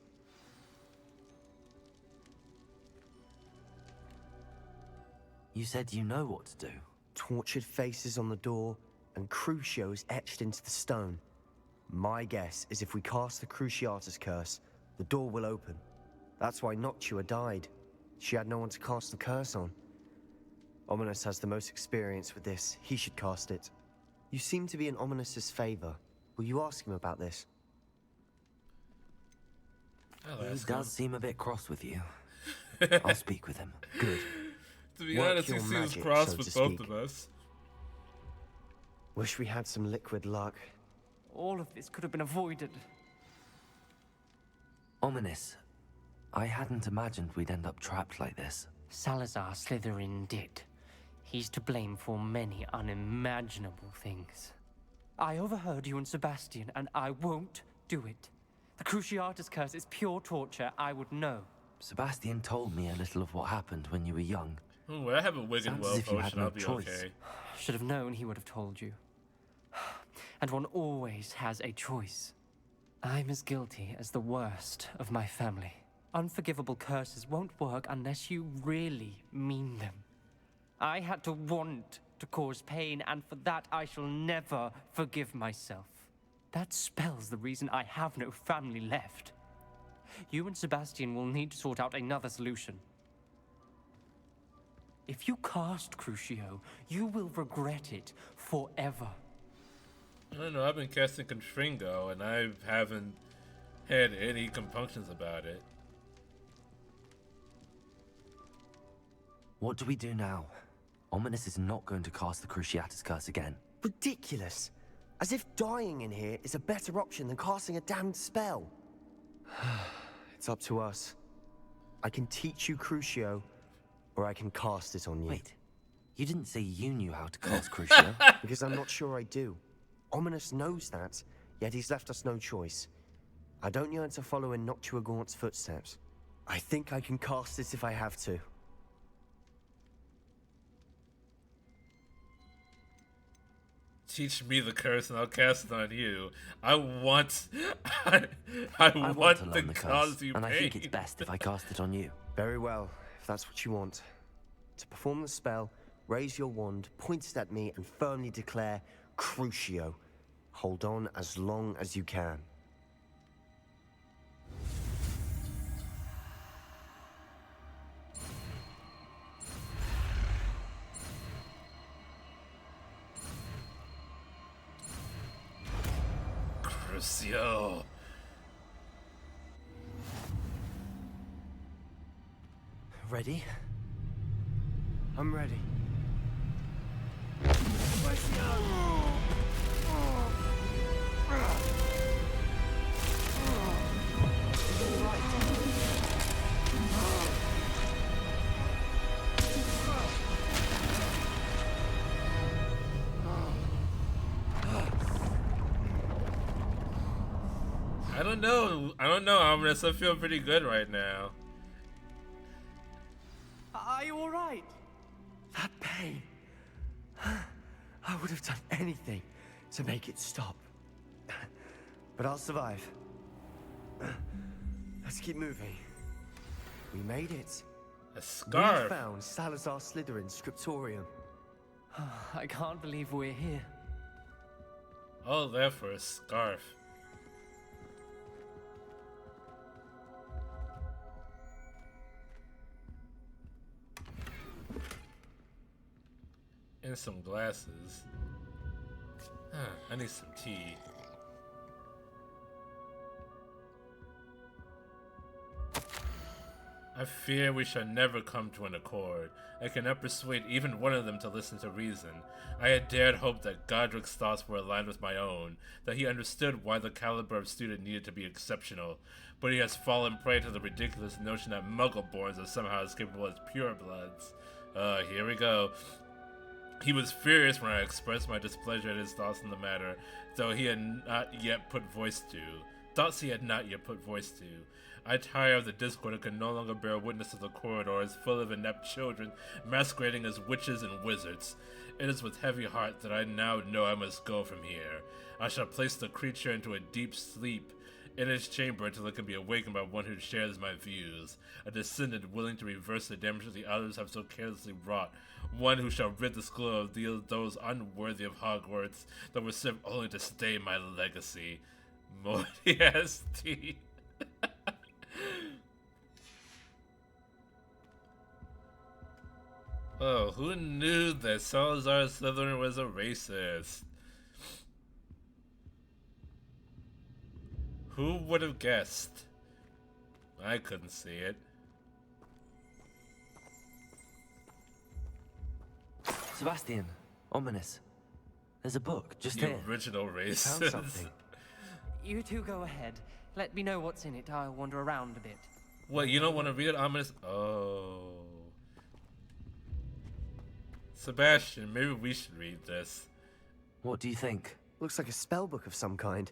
You said you know what to do. Tortured faces on the door and Crucios etched into the stone. My guess is if we cast the Cruciatus curse, the door will open. That's why Noctua died. She had no one to cast the curse on. Ominous has the most experience with this. He should cast it. You seem to be in Ominous's favor. Will you ask him about this? He does seem a bit cross with you. I'll speak with him. Good. To be Work honest, he your seems magic, cross so with to both speak. of us. Wish we had some liquid luck. All of this could have been avoided. Ominous. I hadn't imagined we'd end up trapped like this. Salazar Slytherin did. He's to blame for many unimaginable things. I overheard you and Sebastian, and I won't do it. The Cruciatus curse is pure torture. I would know. Sebastian told me a little of what happened when you were young. Ooh, I have a Wigan Sounds Well as if you had potion, no I'll be choice. okay. Should have known he would have told you. And one always has a choice. I'm as guilty as the worst of my family. Unforgivable curses won't work unless you really mean them. I had to want to cause pain, and for that I shall never forgive myself. That spells the reason I have no family left. You and Sebastian will need to sort out another solution. If you cast Crucio, you will regret it forever. I don't know, I've been casting Confringo, and I haven't had any compunctions about it. What do we do now? Ominous is not going to cast the Cruciatus curse again. Ridiculous. As if dying in here is a better option than casting a damned spell. It's up to us. I can teach you Crucio, or I can cast it on you. Wait, you didn't say you knew how to cast Crucio? Because I'm not sure I do. Ominous knows that, yet he's left us no choice. I don't yearn to follow in Noctua Gaunt's footsteps. I think I can cast it if I have to. Teach me the curse and I'll cast it on you. I want I want to to learn the cause curse, you and pain. I think it's best if I cast it on you. Very well, if that's what you want. To perform the spell, raise your wand, point it at me, and firmly declare Crucio. Hold on as long as you can. Crucio. Ready? I'm ready. I don't know, Ominous. I feel pretty good right now. Are you alright? That pain. I would have done anything to make it stop. But I'll survive. Let's keep moving. We made it. A scarf. We found Salazar Slytherin's scriptorium. I can't believe we're here. All there for a scarf. And some glasses. I need some tea. I fear we shall never come to an accord. I cannot persuade even one of them to listen to reason. I had dared hope that Godric's thoughts were aligned with my own, that he understood why the caliber of student needed to be exceptional, but he has fallen prey to the ridiculous notion that Muggle-borns are somehow as capable as purebloods. Here we go. He was furious when I expressed my displeasure at his thoughts on the matter, though he had not yet put voice to. thoughts he had not yet put voice to. I tire of the discord and could no longer bear witness to the corridors full of inept children masquerading as witches and wizards. It is with heavy heart that I now know I must go from here. I shall place the creature into a deep sleep in his chamber until it can be awakened by one who shares my views. A descendant willing to reverse the damage that the others have so carelessly wrought. One who shall rid the school of those unworthy of Hogwarts that will serve only to stay my legacy. Morty. Oh, who knew that Salazar Slytherin was a racist? Who would have guessed? I couldn't see it. Sebastian, ominous. There's a book just The here. original racist. Found something. You two go ahead. Let me know what's in it. I'll wander around a bit. What, you don't want to read it, ominous? Oh. Sebastian, maybe we should read this. What do you think? Looks like a spell book of some kind.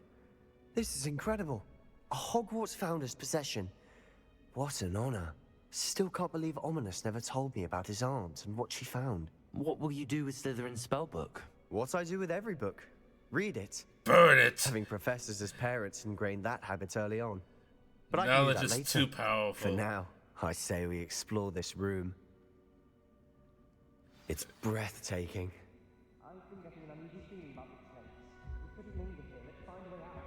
This is incredible. A Hogwarts founder's possession. What an honor. Still can't believe Ominous never told me about his aunt and what she found. What will you do with Slytherin's spellbook? What I do with every book. Read it. Burn it! Having professors as parents ingrained that habit early on. But Knowledge I can do that is later. too powerful. For now, I say we explore this room. It's breathtaking. I've been getting an uneasy feeling about this place. We couldn't linger here. Let's find a way out,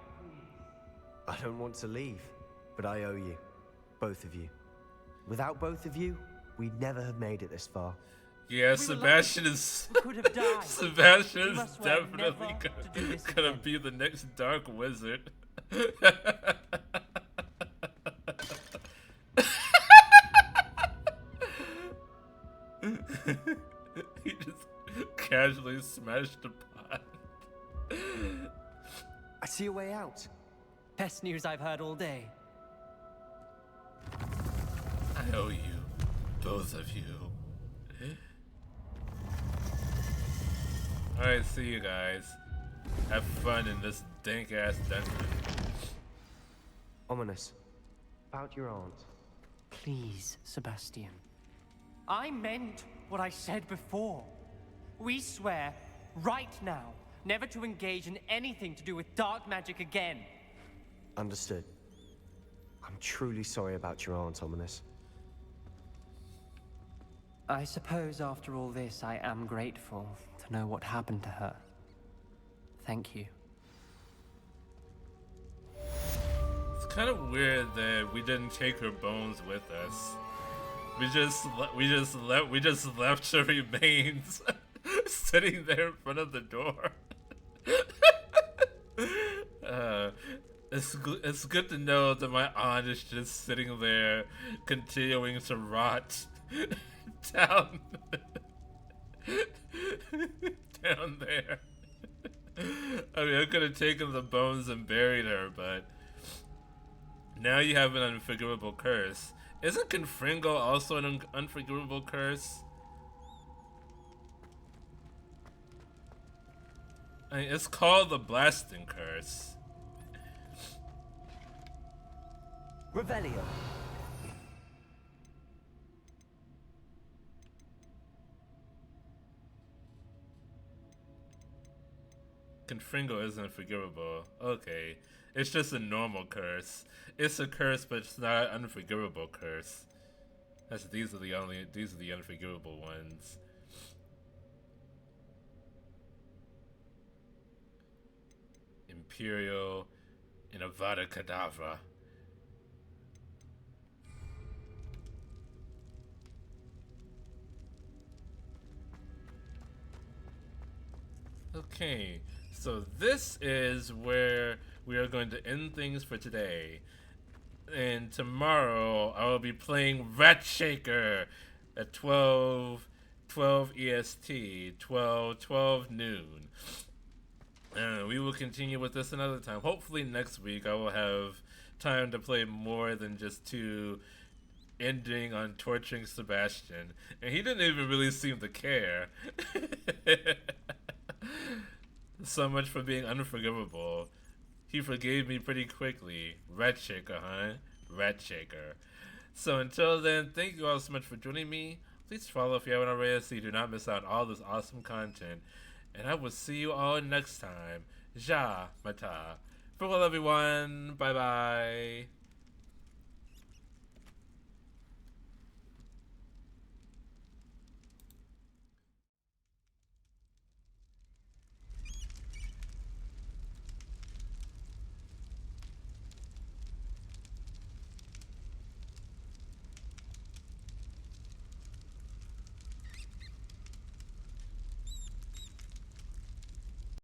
please. I don't want to leave, but I owe you. Both of you. Without both of you, we'd never have made it this far. Yeah, Sebastian is Sebastian is definitely gonna be the next Dark Wizard. He just casually smashed a pot. I see a way out. Best news I've heard all day. I owe you, both of you. Alright, see you guys. Have fun in this dank ass dungeon. Ominous. About your aunt. Please, Sebastian. I meant what I said before. We swear, right now, never to engage in anything to do with dark magic again. Understood. I'm truly sorry about your aunt, Ominous. I suppose after all this, I am grateful to know what happened to her. Thank you. It's kind of weird that we didn't take her bones with us. We just left her remains sitting there in front of the door. It's good to know that my aunt is just sitting there, continuing to rot down there. I mean, I could have taken the bones and buried her, but now you have an unforgivable curse. Isn't Confringo also an unforgivable curse? I mean, it's called the Blasting Curse. Revelio. Confringo isn't unforgivable. Okay. It's just a normal curse. It's a curse, but it's not an unforgivable curse. These are the unforgivable ones. Imperial and Avada Kedavra. Okay, so this is where we are going to end things for today. And tomorrow I will be playing Rat Shaker at 12 EST, 12 noon. And we will continue with this another time. Hopefully next week I will have time to play more than just 2 ending on torturing Sebastian. And he didn't even really seem to care. So much for being unforgivable. He forgave me pretty quickly. Red Shaker, huh? Red Shaker. So until then, thank you all so much for joining me. Please follow if you haven't already so you do not miss out on all this awesome content. And I will see you all next time. Ja Mata. Farewell, everyone. Bye-bye.